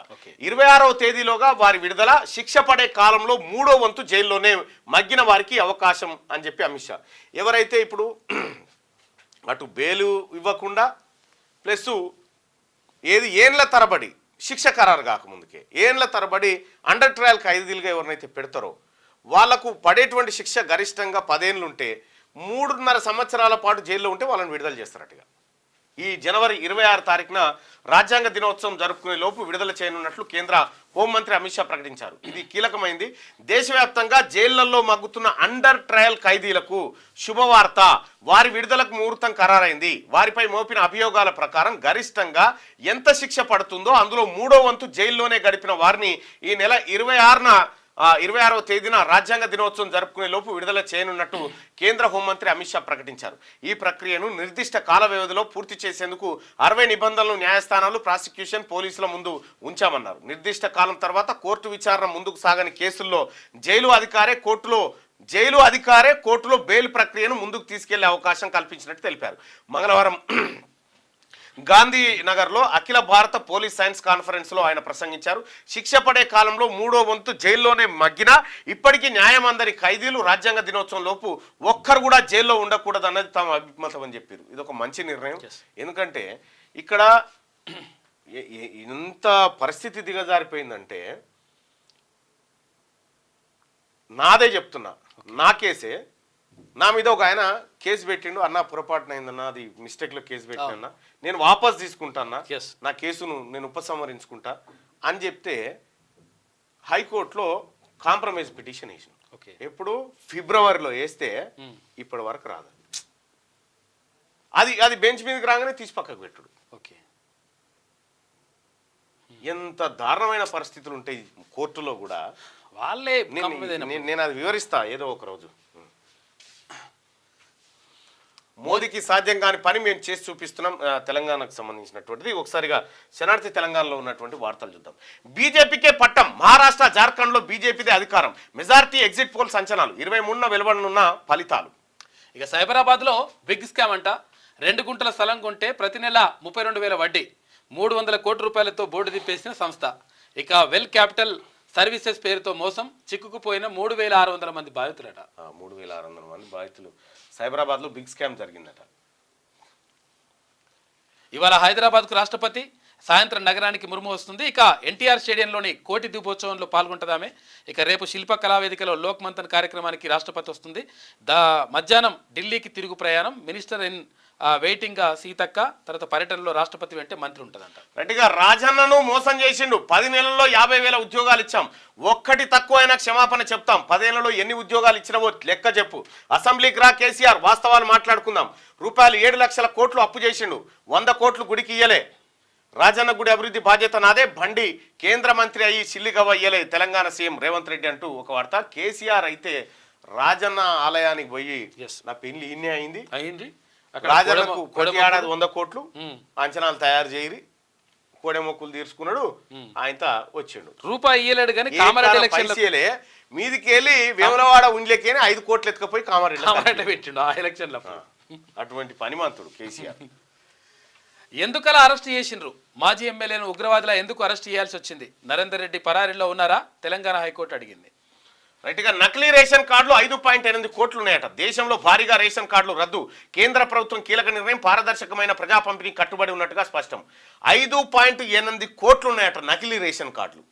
26వ తేదీలోగా వారి విడుదల, శిక్ష పడే కాలంలో 3వ వంతు జైల్లోనే మగ్గిన వారికి అవకాశం అని చెప్పి అమిత్ షా. ఎవరైతే ఇప్పుడు అటు బెయిలు ఇవ్వకుండా ప్లస్ ఏండ్ల తరబడి శిక్ష ఖరారు కాకముందుకే ఏండ్ల తరబడి అండర్ ట్రయల్ ఖైదీలుగా ఎవరినైతే పెడతారో వాళ్లకు పడేటువంటి శిక్ష గరిష్టంగా 10 ఏళ్ళు ఉంటే 3.5 సంవత్సరాల పాటు జైల్లో ఉంటే వాళ్ళని విడుదల చేస్తారట్టుగా. ఈ జనవరి 26 తారీఖున రాజ్యాంగ దినోత్సవం జరుపుకునే లోపు విడుదల చేయనున్నట్లు కేంద్ర హోంమంత్రి అమిత్ షా ప్రకటించారు. ఇది కీలకమైంది. దేశవ్యాప్తంగా జైళ్లలో మగ్గుతున్న అండర్ ట్రయల్ ఖైదీలకు శుభవార్త. వారి విడుదలకు ముహూర్తం ఖరారైంది. వారిపై మోపిన అభియోగాల ప్రకారం గరిష్టంగా ఎంత శిక్ష పడుతుందో అందులో 3వ వంతు జైల్లోనే గడిపిన వారిని ఈ నెల 26వ తేదీన రాజ్యాంగ దినోత్సవం జరుపుకునే లోపు విడుదల చేయనున్నట్టు కేంద్ర హోంమంత్రి అమిత్ షా ప్రకటించారు. ఈ ప్రక్రియను నిర్దిష్ట కాల వ్యవధిలో పూర్తి చేసేందుకు 60 నిబంధనలు న్యాయస్థానాలు, ప్రాసిక్యూషన్, పోలీసుల ముందు ఉంచామన్నారు. నిర్దిష్ట కాలం తర్వాత కోర్టు విచారణ ముందుకు సాగని కేసుల్లో జైలు అధికారే కోర్టులో బెయిల్ ప్రక్రియను ముందుకు తీసుకెళ్లే అవకాశం కల్పించినట్టు తెలిపారు. మంగళవారం గాంధీనగర్లో అఖిల భారత పోలీస్ సైన్స్ కాన్ఫరెన్స్లో ఆయన ప్రసంగించారు. శిక్ష పడే కాలంలో 3వ వంతు జైల్లోనే మగ్గినా ఇప్పటికీ న్యాయం అందరి ఖైదీలు రాజ్యాంగ దినోత్సవం లోపు ఒక్కరు కూడా జైల్లో ఉండకూడదు అన్నది తమ అభిమతం అని చెప్పారు. ఇది ఒక మంచి నిర్ణయం. ఎందుకంటే ఇక్కడ ఇంత పరిస్థితి దిగజారిపోయిందంటే, నాదే చెప్తున్నా, నా కేసే, నా మీద ఒక ఆయన కేసు పెట్టిండు, అన్న పొరపాటునైందన్నా, అది మిస్టేక్లో కేసు పెట్టినా, నేను వాపస్ తీసుకుంటానా, నా కేసును నేను ఉపసంహరించుకుంటా అని చెప్తే హైకోర్టులో కాంప్రమైజ్ పిటిషన్ వేసిన. ఎప్పుడు ఫిబ్రవరిలో వేస్తే ఇప్పటి వరకు రాదు. అది బెంచ్ మీదకి రాగానే తీసి పక్కకు పెట్టుడు. ఎంత దారుణమైన పరిస్థితులు ఉంటాయి కోర్టులో కూడా. వాళ్ళే నేను అది వివరిస్తా ఏదో ఒక రోజు. మోదీకి సాధ్యం కాని పని మేము చేసి చూపిస్తున్నాం. తెలంగాణకు సంబంధించినటువంటిది. ఒకసారిగా శనార్థి తెలంగాణలో ఉన్నటువంటి వార్తలు చూద్దాం. బీజేపీకే పట్టం. మహారాష్ట్ర, జార్ఖండ్లో బీజేపీదే అధికారం. మెజారిటీ ఎగ్జిట్ పోల్స్ అంచనాలు. 23న వెలువడనున్న ఫలితాలు. ఇక సైబరాబాద్లో బిగ్ స్కామ్ అంట. 2 గుంటల స్థలం కొంటే ప్రతి నెల 32,000 వడ్డీ. 300 కోట్ల రూపాయలతో బోర్డు తిప్పేసిన సంస్థ. ఇక వెల్ క్యాపిటల్ సర్వీసెస్ పేరుతో మోసం, చిక్కుకుపోయిన 3,600 మంది బాధితులట. 3,600 మంది బాధితులు. సైబరాబాద్లో బిగ్ స్కామ్ జరిగిందట. ఇవాళ హైదరాబాద్కు రాష్ట్రపతి, సాయంత్రం నగరానికి ముర్ము వస్తుంది. ఇక ఎన్టీఆర్ స్టేడియంలోని కోటి దీపోత్సవంలో పాల్గొంటదామే. ఇక రేపు శిల్ప కళావేదికలో లోక్ మంథన్ కార్యక్రమానికి రాష్ట్రపతి వస్తుంది. మధ్యాహ్నం ఢిల్లీకి తిరుగు ప్రయాణం. Minister in waiting Seethakka. తర్వాత పర్యటనలో రాష్ట్రపతి వెంటే మంత్రి ఉంటుందంట. గట్టిగా రాజన్నను మోసం చేసిండు. 10 నెలల్లో 50,000 ఉద్యోగాలు ఇచ్చాం. ఒక్కటి తక్కువైనా క్షమాపణ చెప్తాం. 10 ఏళ్లలో ఎన్ని ఉద్యోగాలు ఇచ్చినవో లెక్క చెప్పు. అసెంబ్లీకి రా కేసీఆర్, వాస్తవాలు మాట్లాడుకుందాం. రూపాయలు 7 లక్షల కోట్లు అప్పు చేసిండు. 100 కోట్లు గుడికి ఇయ్యలే. రాజన్న గుడి అభివృద్ధి బాధ్యత నాదే. బండి కేంద్ర మంత్రి అయ్యి సిల్లిగవ్వ ఇయ్యలే తెలంగాణ సీఎం రేవంత్ రెడ్డి అంటూ ఒక వార్త. కేసీఆర్ అయితే రాజన్న ఆలయానికి పోయి నా పెళ్లి ఇన్నే అయింది. రాజన్నకు ప్రతి ఏడాది 100 కోట్లు అంచనాలు తయారు చేయరి, కోడె మొక్కులు తీర్చుకున్నాడు. ఆయనతో వచ్చిండు. రూపాయి ఇయ్యలేడు కానీ పైసలే మీదికి వెళ్ళి వేములవాడ ఉండ్లకి 5 కోట్లు ఎత్తుకపోయి కామారెడ్డి పెట్టిండు ఆ ఎలక్షన్లో. అటువంటి పనిమంతుడు కేసీఆర్. ఎందుకలా అరెస్ట్ చేసిండ్రు? మాజీ ఎమ్మెల్యేను ఉగ్రవాదులా ఎందుకు అరెస్ట్ చేయాల్సి వచ్చింది? నరేందర్ రెడ్డి పరారీలో ఉన్నారా? తెలంగాణ హైకోర్టు అడిగింది. రైట్గా నకిలీ రేషన్ కార్డులు 5.8 కోట్లు ఉన్నాయట. దేశంలో భారీగా రేషన్ కార్డులు రద్దు. కేంద్ర ప్రభుత్వం కీలక నిర్ణయం. పారదర్శకమైన ప్రజా పంపిణీ కట్టుబడి ఉన్నట్టుగా స్పష్టం. 5.8 కోట్లు ఉన్నాయట నకిలీ రేషన్ కార్డులు.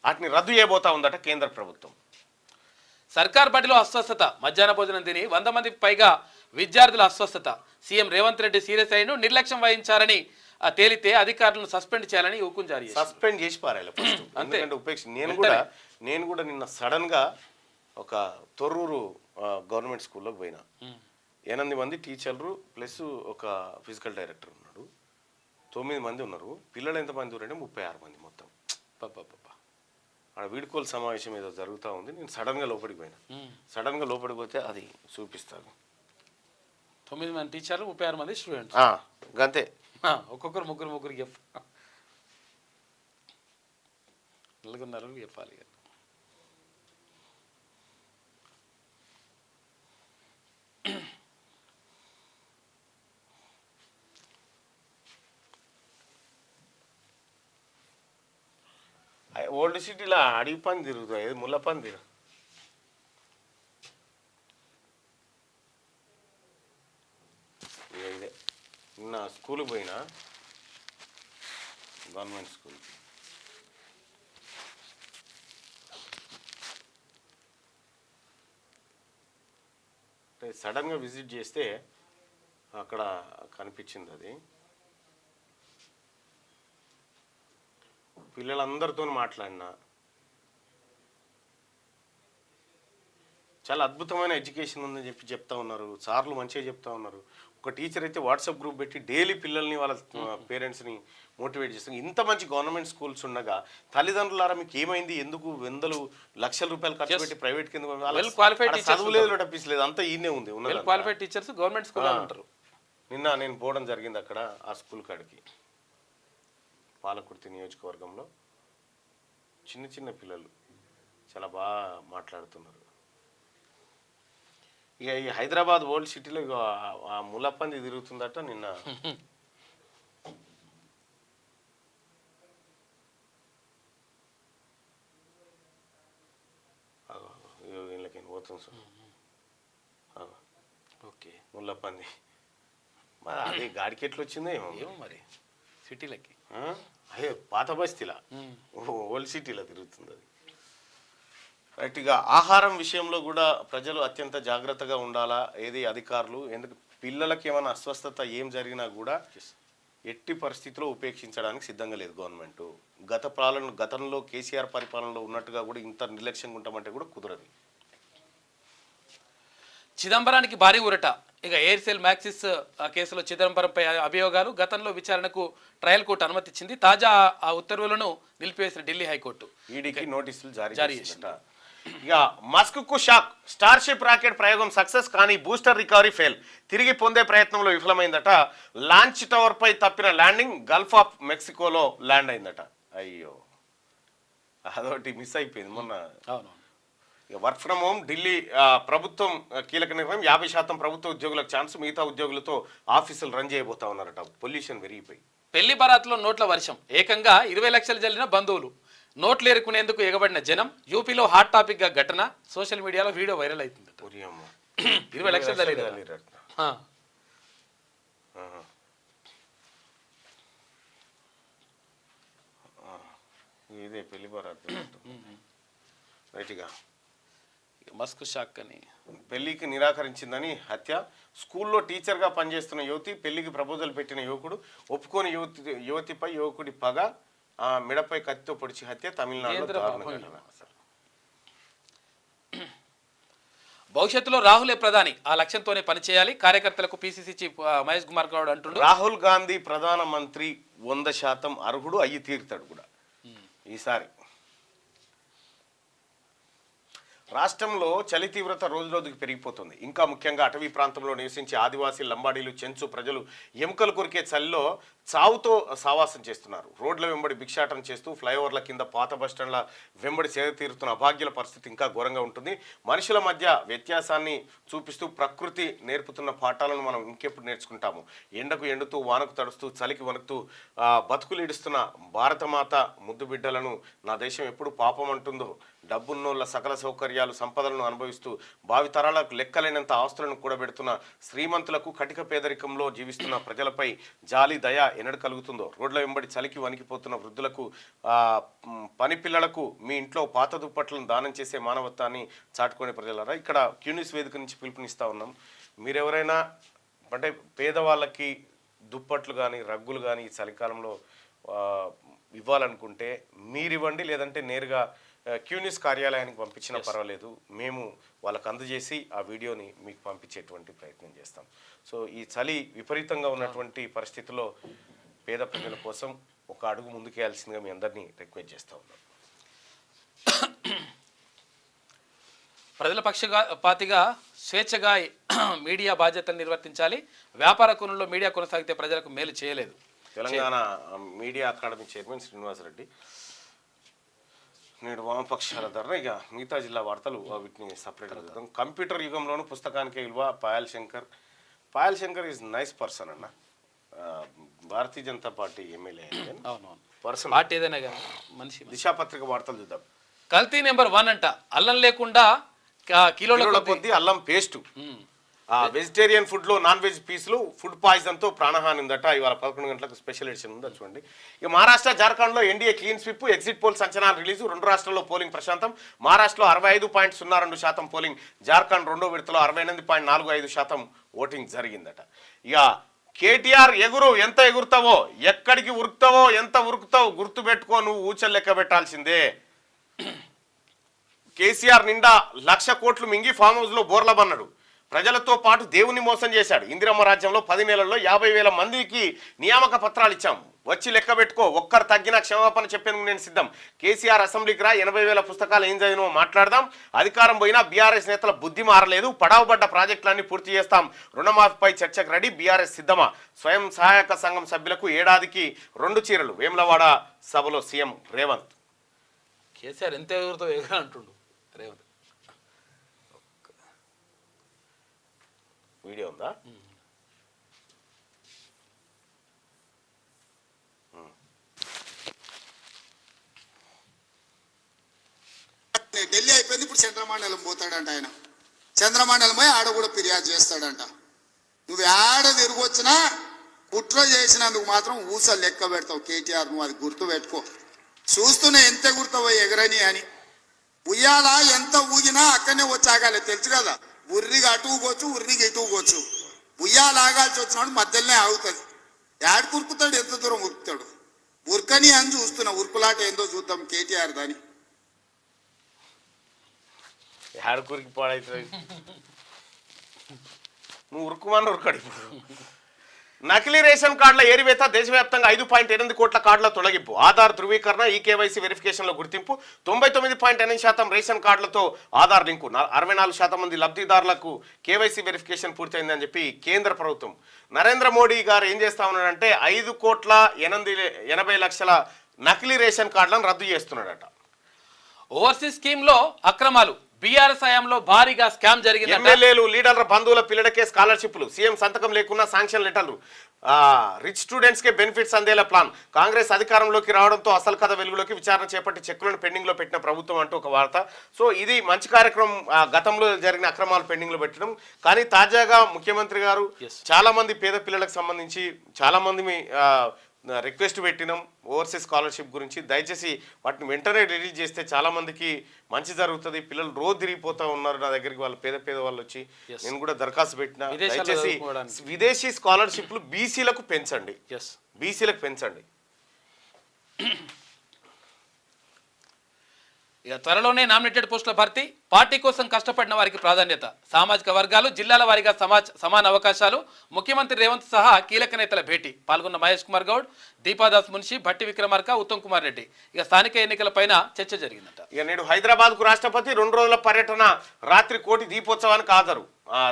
వాటిని రద్దు చేయబోతా ఉందట కేంద్ర ప్రభుత్వం. సర్కార్ బడిలో అస్వస్థత. మధ్యాహ్న భోజనం తిని 100 మందికి పైగా విద్యార్థుల అస్వస్థత. సీఎం రేవంత్ రెడ్డి సీరియస్ అయిన నిర్లక్ష్యం వహించారని తేలితే అధికారులను సస్పెండ్ చేయాలని హుకుం జారీ చేశారు. సస్పెండ్ చేసి పారాలి ఫస్ట్. ఎందుకంటే ఉపేక్ష నేను కూడా నిన్న సడన్ గా ఒక తొర్రూరు గవర్నమెంట్ స్కూల్లోకి పోయినా. 8 మంది టీచర్లు ప్లస్ ఒక ఫిజికల్ డైరెక్టర్ ఉన్నాడు. 9 మంది ఉన్నారు. పిల్లలు ఎంతమంది ఉన్నారంటే 36 మంది మొత్తం. ఆడ వీడుకోలు సమావేశం ఏదో జరుగుతూ ఉంది. నేను సడన్గా లోపలికి పోయినా. సడన్గా లోపలికి పోతే అది చూపిస్తాను. 9 మంది టీచర్లు, 36 మంది స్టూడెంట్స్. గంతే. ఒక్కొక్కరు ముగ్గురు చెప్పాలి. నలుగురు చెప్పాలి. ఓల్డ్ సిటీలో అడవి పని తిరుగుతాయి, ముళ్ళ పని తిరుగు. ఇదే నిన్న స్కూల్కి పోయినా, గవర్నమెంట్ స్కూల్. సడన్గా విజిట్ చేస్తే అక్కడ కనిపించింది అది. పిల్లలందరితో మాట్లాడినా చాలా అద్భుతమైన ఎడ్యుకేషన్ ఉందని చెప్తా ఉన్నారు. సార్లు మంచిగా చెప్తా ఉన్నారు. ఒక టీచర్ అయితే వాట్సాప్ గ్రూప్ పెట్టి డైలీ పిల్లల్ని వాళ్ళ పేరెంట్స్ని మోటివేట్ చేస్తారు. ఇంత మంచి గవర్నమెంట్ స్కూల్స్ ఉండగా తల్లిదండ్రులారా మీకు ఏమైంది, ఎందుకు వందలు లక్షల రూపాయలు ఖర్చు పెట్టి ప్రైవేట్ కింద చదువులేదు డబ్బిసలేదు, అంతా ఈయనే ఉంది. క్వాలిఫైడ్ టీచర్స్ గవర్నమెంట్ స్కూల్ ఉంటారు. నిన్న నేను పోవడం జరిగింది అక్కడ ఆ స్కూల్ కాడికి. పాలకుర్తి నియోజకవర్గంలో చిన్న చిన్న పిల్లలు చాలా బాగా మాట్లాడుతున్నారు. ఇక ఈ హైదరాబాద్ ఓల్డ్ సిటీలో ఇక ఆ ములపంది తిరుగుతుందట. నిన్న వీళ్ళకి పోతుంది సార్. ఓకే, ముల్లపంది అది గాడికి ఎట్లా వచ్చిందో ఏమో మరి సిటీలకి. అదే పాత బస్తీలా ఓల్డ్ సిటీలో తిరుగుతుంది అది. రైట్గా ఆహారం విషయంలో కూడా ప్రజలు అత్యంత జాగ్రత్తగా ఉండాలా. ఏది అధికారులు, ఎందుకు పిల్లలకి ఏమైనా అస్వస్థత ఏం జరిగినా కూడా ఎట్టి పరిస్థితిలో ఉపేక్షించడానికి సిద్ధంగా లేదు గవర్నమెంట్. గతంలో కేసీఆర్ పరిపాలనలో ఉన్నట్టుగా కూడా ఇంత నిర్లక్ష్యంగా ఉంటామంటే కూడా కుదరదు. చిదంబరానికి భారీ ఊరట. ఇక ఎయిర్సెల్ మ్యాక్సిస్ కేసులో చిదంబరంపై అభియోగాలు. గతంలో విచారణకు ట్రయల్ కోర్టు అనుమతిచ్చింది. తాజా ఆ ఉత్తర్వులను నిలిపివేసిన ఢిల్లీ హైకోర్టు ఈడీకి నోటీసులు జారీ చేసిందట. ఇక మస్క్ కు షాక్. స్టార్షిప్ రాకెట్ ప్రయోగం సక్సెస్, కానీ బూస్టర్ రికవరీ ఫెయిల్. తిరిగి పొందే ప్రయత్నంలో విఫలమైందట. లాంచ్ టవర్ పై తప్పిన ల్యాండింగ్ గల్ఫ్ ఆఫ్ మెక్సికోలో ల్యాండ్ అయిందట. అయ్యో, అదొకటి మిస్ అయిపోయింది మొన్న. అవును. వర్క్ ఫ్రమ్ హోమ్ ఢిల్లీ ప్రభుత్వం కీలక నిర్ణయం. 50% ప్రభుత్వ ఉద్యోగులకు ఛాన్స్, మిగతా ఉద్యోగులతో ఆఫీసులు రన్ చేయబోతా ఉన్నారట. పొల్యూషన్ పెరిగిపోయి పెళ్లి బరాత్లో నోట్ల వర్షం. ఏకంగా 20 లక్షలు జల్లిన బంధువులు. నోట్లు ఏరుకునేందుకు ఎగబడిన జనం. యూపీలో హాట్ టాపిక్ గా ఘటన. సోషల్ మీడియాలో వీడియో వైరల్ అవుతుంది. 20 లక్షలు జల్లిన ఇదే పెళ్లి బరాత్. రైట్గా మస్క్ షాక్ అని పెళ్లికి నిరాకరించిందని హత్య. స్కూల్లో టీచర్గా పనిచేస్తున్న యువతి పెళ్లికి ప్రపోజల్ పెట్టిన యువకుడు ఒప్పుకోని యువతిపై యువకుడి పగ, మెడపై కత్తితో పొడిచి హత్య. తమిళనాడులో భవిష్యత్తులో రాహులే ప్రధాని, ఆ లక్ష్యంతోనే పనిచేయాలి కార్యకర్తలకు పిసిసి చీఫ్ మహేష్ కుమార్ గౌడ్ అంటుండ్రు. రాహుల్ గాంధీ ప్రధానమంత్రి 100% అర్హుడు అయ్యి తీరుతాడు కూడా ఈసారి. రాష్ట్రంలో చలి తీవ్రత రోజురోజుకి పెరిగిపోతుంది. ఇంకా ముఖ్యంగా అటవీ ప్రాంతంలో నివసించే ఆదివాసీ, లంబాడీలు, చెంచు ప్రజలు ఎముకలు కొరికే చలిలో చావుతో సావాసం చేస్తున్నారు. రోడ్ల వెంబడి భిక్షాటన చేస్తూ ఫ్లైఓవర్ల కింద పాత బస్టాండ్ల వెంబడి సేద తీరుతున్న అభాగ్యుల పరిస్థితి ఇంకా ఘోరంగా ఉంటుంది. మనుషుల మధ్య వ్యత్యాసాన్ని చూపిస్తూ ప్రకృతి నేర్పుతున్న పాఠాలను మనం ఇంకెప్పుడు నేర్చుకుంటాము. ఎండకు ఎండుతూ, వానకు తడుస్తూ, చలికి వణుకుతూ బతుకులు ఇడుస్తున్న భారతమాత ముద్దు బిడ్డలను నా దేశం ఎప్పుడు పాపం అంటుందో, డబ్బున్నోళ్ళ సకల సౌకర్యాలు, సంపదలను అనుభవిస్తూ భావితరాలకు లెక్కలేనంత ఆస్తులను కూడబెడుతున్న శ్రీమంతులకు, కటిక పేదరికంలో జీవిస్తున్న ప్రజలపై జాలి, దయ ఎన్నడు కలుగుతుందో. రోడ్ల వెంబడి చలికి వణికిపోతున్న వృద్ధులకు, పని పిల్లలకు మీ ఇంట్లో పాత దుప్పట్లను దానం చేసే మానవత్వాన్ని చాటుకునే ప్రజలారా, ఇక్కడ క్యూనిస్ వేదిక నుంచి పిలుపునిస్తా ఉన్నాం. మీరెవరైనా అంటే పేదవాళ్ళకి దుప్పట్లు కానీ, రగ్గులు కానీ ఈ చలికాలంలో ఇవ్వాలనుకుంటే మీరు ఇవ్వండి, లేదంటే నేరుగా క్యూనిస్ కార్యాలయానికి పంపించినా పర్వాలేదు. మేము వాళ్ళకు అందజేసి ఆ వీడియోని మీకు పంపించేటువంటి ప్రయత్నం చేస్తాం. సో ఈ చలి విపరీతంగా ఉన్నటువంటి పరిస్థితుల్లో పేద ప్రజల కోసం ఒక అడుగు ముందుకేయాల్సిందిగా మీ అందరినీ రిక్వెస్ట్ చేస్తూ ఉన్నాం. ప్రజల పక్షపాతిగా స్వేచ్ఛగా మీడియా బాధ్యతలు నిర్వర్తించాలి. వ్యాపార కోణంలో మీడియా కొనసాగితే ప్రజలకు మేలు చేయలేదు. Telangana media academy chairman Srinivasa Reddy నేడు వామపక్షాల ధర. ఇక మిగతా జిల్లా వార్తలు వీటిని సపరేట్గా చూద్దాం. కంప్యూటర్ యుగంలోనూ పుస్తకానికి విలువ. Payal Shankar is nice person అన్న. Bharatiya Janata Party MLA person. Party ఏదైనా కానీ మనిషి. దిశాపత్రిక వార్తలు చూద్దాం. కల్తీ నెంబర్ 1 అంట. అల్లం లేకుండా కిలోల కొద్ది అల్లం పేస్టు. వెజిటేరియన్ ఫుడ్లో నాన్ వెజ్ పీసులు ఫుడ్ పాయిజన్తో ప్రాణహాని ఉందట. ఇవాళ 11 గంటలకు స్పెషల్ ఎడిషన్ ఉంది, చూడండి. ఇక మహారాష్ట్ర జార్ఖండ్లో NDA clean sweep, exit poll సంచలనాలు రిలీజు. 2 రాష్ట్రాల్లో పోలింగ్ ప్రశాంతం. మహారాష్ట్రలో 65.02% పోలింగ్, జార్ఖండ్ రెండో విడతలో 68.45% ఓటింగ్ జరిగిందట. ఇక కేటీఆర్ ఎగురు, ఎంత ఎగురుతావో, ఎక్కడికి ఉరుకుతావో, ఎంత ఉరుకుతావో గుర్తుపెట్టుకో, నువ్వు ఊచలు లెక్క పెట్టాల్సిందే. కేసీఆర్ నిండా 1,00,000 కోట్లు మింగి ఫామ్ హౌస్లో బోర్లబన్నాడు. ప్రజలతో పాటు దేవుని మోసం చేశాడు. ఇందిరమ్మ రాజ్యంలో 10 నెలల్లో 50,000 మందికి నియామక పత్రాలు ఇచ్చాం. వచ్చి లెక్క పెట్టుకో, ఒక్కరు తగ్గిన క్షమాపణ చెప్పేందుకు నేను సిద్ధం. కేసీఆర్ అసెంబ్లీకి రా, 80,000 పుస్తకాలు ఏం చదివినో మాట్లాడదాం. అధికారం పోయినా బీఆర్ఎస్ నేతల బుద్ధి మారలేదు. పడావుబడ్డ ప్రాజెక్టులన్నీ పూర్తి చేస్తాం. రుణమాఫీపై చర్చకు రెడీ, బీఆర్ఎస్ సిద్ధమా? స్వయం సహాయక సంఘం సభ్యులకు ఏడాదికి 2 చీరలు. వేములవాడ సభలో సీఎం రేవంత్. కేసీఆర్ ఎంత ఎగురుతో ఎగురు అంటుండు రేవంత్. వీడియో ఉందా? ఢిల్లీ అయిపోయింది, ఇప్పుడు చంద్రమండలం పోతాడంట. ఆయన చంద్రమండలం పోయి ఆడ కూడా ఫిర్యాదు చేస్తాడంట. నువ్వు ఆడ తిరిగి వచ్చినా కుట్ర చేసినందుకు మాత్రం ఊసలు లెక్క పెడతావు కేటీఆర్. నువ్వు అది గుర్తు పెట్టుకో. చూస్తూనే ఎంత గుర్తావో ఎగరని అని. ఉయ్యాల ఎంత ఊగినా అక్కడనే వచ్చాగాలి, తెలుసు కదా. ఉర్రికి అటు ఊగొచ్చు, ఉర్రికి ఇటు ఊగొచ్చు. ఉయ్యాల ఆగాల్సి వచ్చినాడు మధ్యలోనే ఆగుతుంది. యాడ్ కురుకుతాడు, ఎంత దూరం ఉరుకుతాడు. ఉరకని అని చూస్తున్నా. ఉరుకులాట ఏందో చూద్దాం కేటీఆర్ దాని. యాడకూరికి పాడైతుంది. నువ్వు ఉరుకుమని ఉరకడు. ఇప్పుడు నకిలీ రేషన్ కార్డుల ఏరివేత, దేశవ్యాప్తంగా 5.8 కోట్ల కార్డుల తొలగింపు. ఆధార్ ధృవీకరణ, ఈకేవైసీ వెరిఫికేషన్లో గుర్తింపు. 99.8% రేషన్ కార్డులతో ఆధార్ లింకు. 64% మంది లబ్ధిదారులకు కేవైసీ వెరిఫికేషన్ పూర్తయిందని చెప్పి కేంద్ర ప్రభుత్వం. నరేంద్ర మోడీ గారు ఏం చేస్తా ఉన్నాడంటే 5,80,00,000 నకిలీ రేషన్ కార్డులను రద్దు చేస్తున్నాడట. ఓవర్సీస్ స్కీమ్ లో అక్రమాలు, బీఆర్ఎస్ హయాంలో భారీగా స్కామ్ జరిగింది. ఎమ్మెల్యేలు, లీడర్ల బంధువుల పిల్లలకే స్కాలర్షిప్లు, సీఎం సంతకం లేకున్నా శాంక్షన్ లెటర్లు. రిచ్ స్టూడెంట్స్ కే బెనిఫిట్స్ అందేలా ప్లాన్. కాంగ్రెస్ అధికారంలోకి రావడంతో అసలు కథ వెలుగులోకి, విచారణ చేపట్టి చెక్కులను పెండింగ్ లో పెట్టిన ప్రభుత్వం అంటూ ఒక వార్త. సో ఇది మంచి కార్యక్రమం. గతంలో జరిగిన అక్రమాలు పెండింగ్ లో పెట్టడం. కానీ తాజాగా ముఖ్యమంత్రి గారు చాలా మంది పేద పిల్లలకు సంబంధించి చాలా మంది రిక్వెస్ట్ పెట్టినాం ఓవర్సీస్ స్కాలర్షిప్ గురించి. దయచేసి వాటిని వెంటనే రిలీజ్ చేస్తే చాలా మందికి మంచి జరుగుతుంది. పిల్లలు రోజు తిరిగిపోతూ ఉన్నారు నా దగ్గరికి, వాళ్ళు పేద వాళ్ళు వచ్చి. నేను కూడా దరఖాస్తు పెట్టిన. దయచేసి విదేశీ స్కాలర్షిప్లు బీసీలకు పెంచండి, బీసీలకు పెంచండి. ఇక త్వరలోనే నామినేటెడ్ పోస్టుల భర్తీ, పార్టీ కోసం కష్టపడిన వారికి ప్రాధాన్యత. సామాజిక వర్గాలు, జిల్లాల వారీగా సమాన అవకాశాలు. ముఖ్యమంత్రి రేవంత్ సహా కీలక నేతల భేటీ. పాల్గొన్న మహేష్ కుమార్ గౌడ్, దీపాదాస్ మున్షి, భట్టి విక్రమార్క, ఉత్తమ్ కుమార్ రెడ్డి. ఇక స్థానిక ఎన్నికలపైన చర్చ జరిగిందట. ఇక నేడు హైదరాబాద్కు రాష్ట్రపతి 2 రోజుల పర్యటన. రాత్రి కోటి దీపోత్సవానికి హాజరు.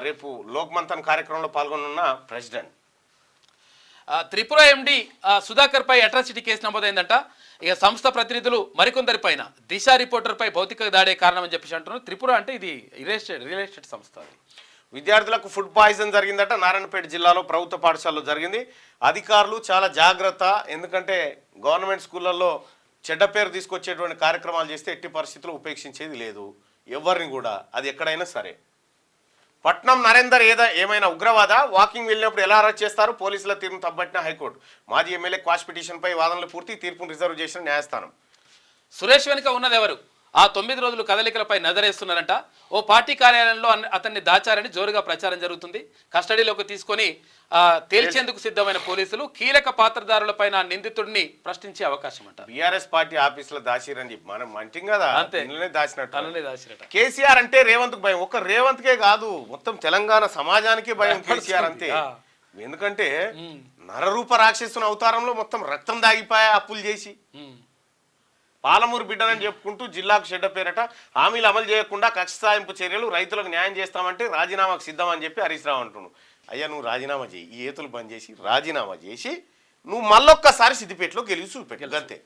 రేపు లోక్ మంథన్ కార్యక్రమంలో పాల్గొనున్న ప్రెసిడెంట్. త్రిపుర ఎండి సుధాకర్ పై అట్రాసిటీ కేసు నమోదైందంట. ఇక సంస్థ ప్రతినిధులు మరికొందరి పైన దిశ రిపోర్టర్ పై భౌతిక దాడే కారణం అని చెప్పేసి అంటున్నారు. త్రిపుర అంటే ఇది రియల్ ఎస్టేట్ సంస్థ. విద్యార్థులకు ఫుడ్ పాయిజన్ జరిగిందట. నారాయణపేట జిల్లాలో ప్రభుత్వ పాఠశాలలో జరిగింది. అధికారులు చాలా జాగ్రత్త. ఎందుకంటే గవర్నమెంట్ స్కూళ్ళల్లో చెడ్డ పేరు తీసుకొచ్చేటువంటి కార్యక్రమాలు చేస్తే ఎట్టి పరిస్థితుల్లో ఉపేక్షించేది లేదు ఎవరిని కూడా, అది ఎక్కడైనా సరే. పట్నం నరేందర్ ఏమైనా ఉగ్రవాద? వాకింగ్ వెళ్ళినప్పుడు ఎలా అరెస్ట్ చేస్తారు? పోలీసుల తీరును తప్పబట్టిన హైకోర్టు. మాజీ ఎమ్మెల్యే క్వాష్ పిటిషన్పై వాదనలు పూర్తి, తీర్పును రిజర్వ్ చేసిన న్యాయస్థానం. సురేష్ వెనుక ఉన్నదెవరు? ఆ 9 రోజులు కదలికలపై నజరేస్తున్నారంట. ఓ పార్టీ కార్యాలయంలో అతన్ని దాచారని జోరుగా ప్రచారం జరుగుతుంది. కస్టడీలోకి తీసుకొని తేల్చేందుకు సిద్ధమైన పోలీసులు కీలక పాత్రదారులపైన నిందితుడిని ప్రశ్నించే అవకాశం అంట. బీఆర్ఎస్ పార్టీ ఆఫీసులో దాచిరని చెప్పి మనం అంటాం కదా, అంతే దాచినట్టు. కేసీఆర్ అంటే రేవంత్ భయం. ఒక్క రేవంత్కే కాదు, మొత్తం తెలంగాణ సమాజానికి భయం కేసీఆర్ అంతే. ఎందుకంటే నరరూప రాక్షసుని అవతారంలో మొత్తం రక్తం దాగిపోయా అప్పులు చేసి. పాలమూరు బిడ్డనని చెప్పుకుంటూ జిల్లాకు చెడ్డ పేరట. హామీలు అమలు చేయకుండా కక్ష సాధింపు చర్యలు, రైతులకు న్యాయం చేస్తామంటే రాజీనామాకు సిద్ధం అని చెప్పి హరీష్ రావు అంటున్నాడు. అయ్యా నువ్వు రాజీనామా చేయి, ఈ ఏతులు బంద్ చేసి రాజీనామా చేసి నువ్వు మళ్ళొక్కసారి సిద్దిపేటలో గెలిచి చూపెట్టు అంతే.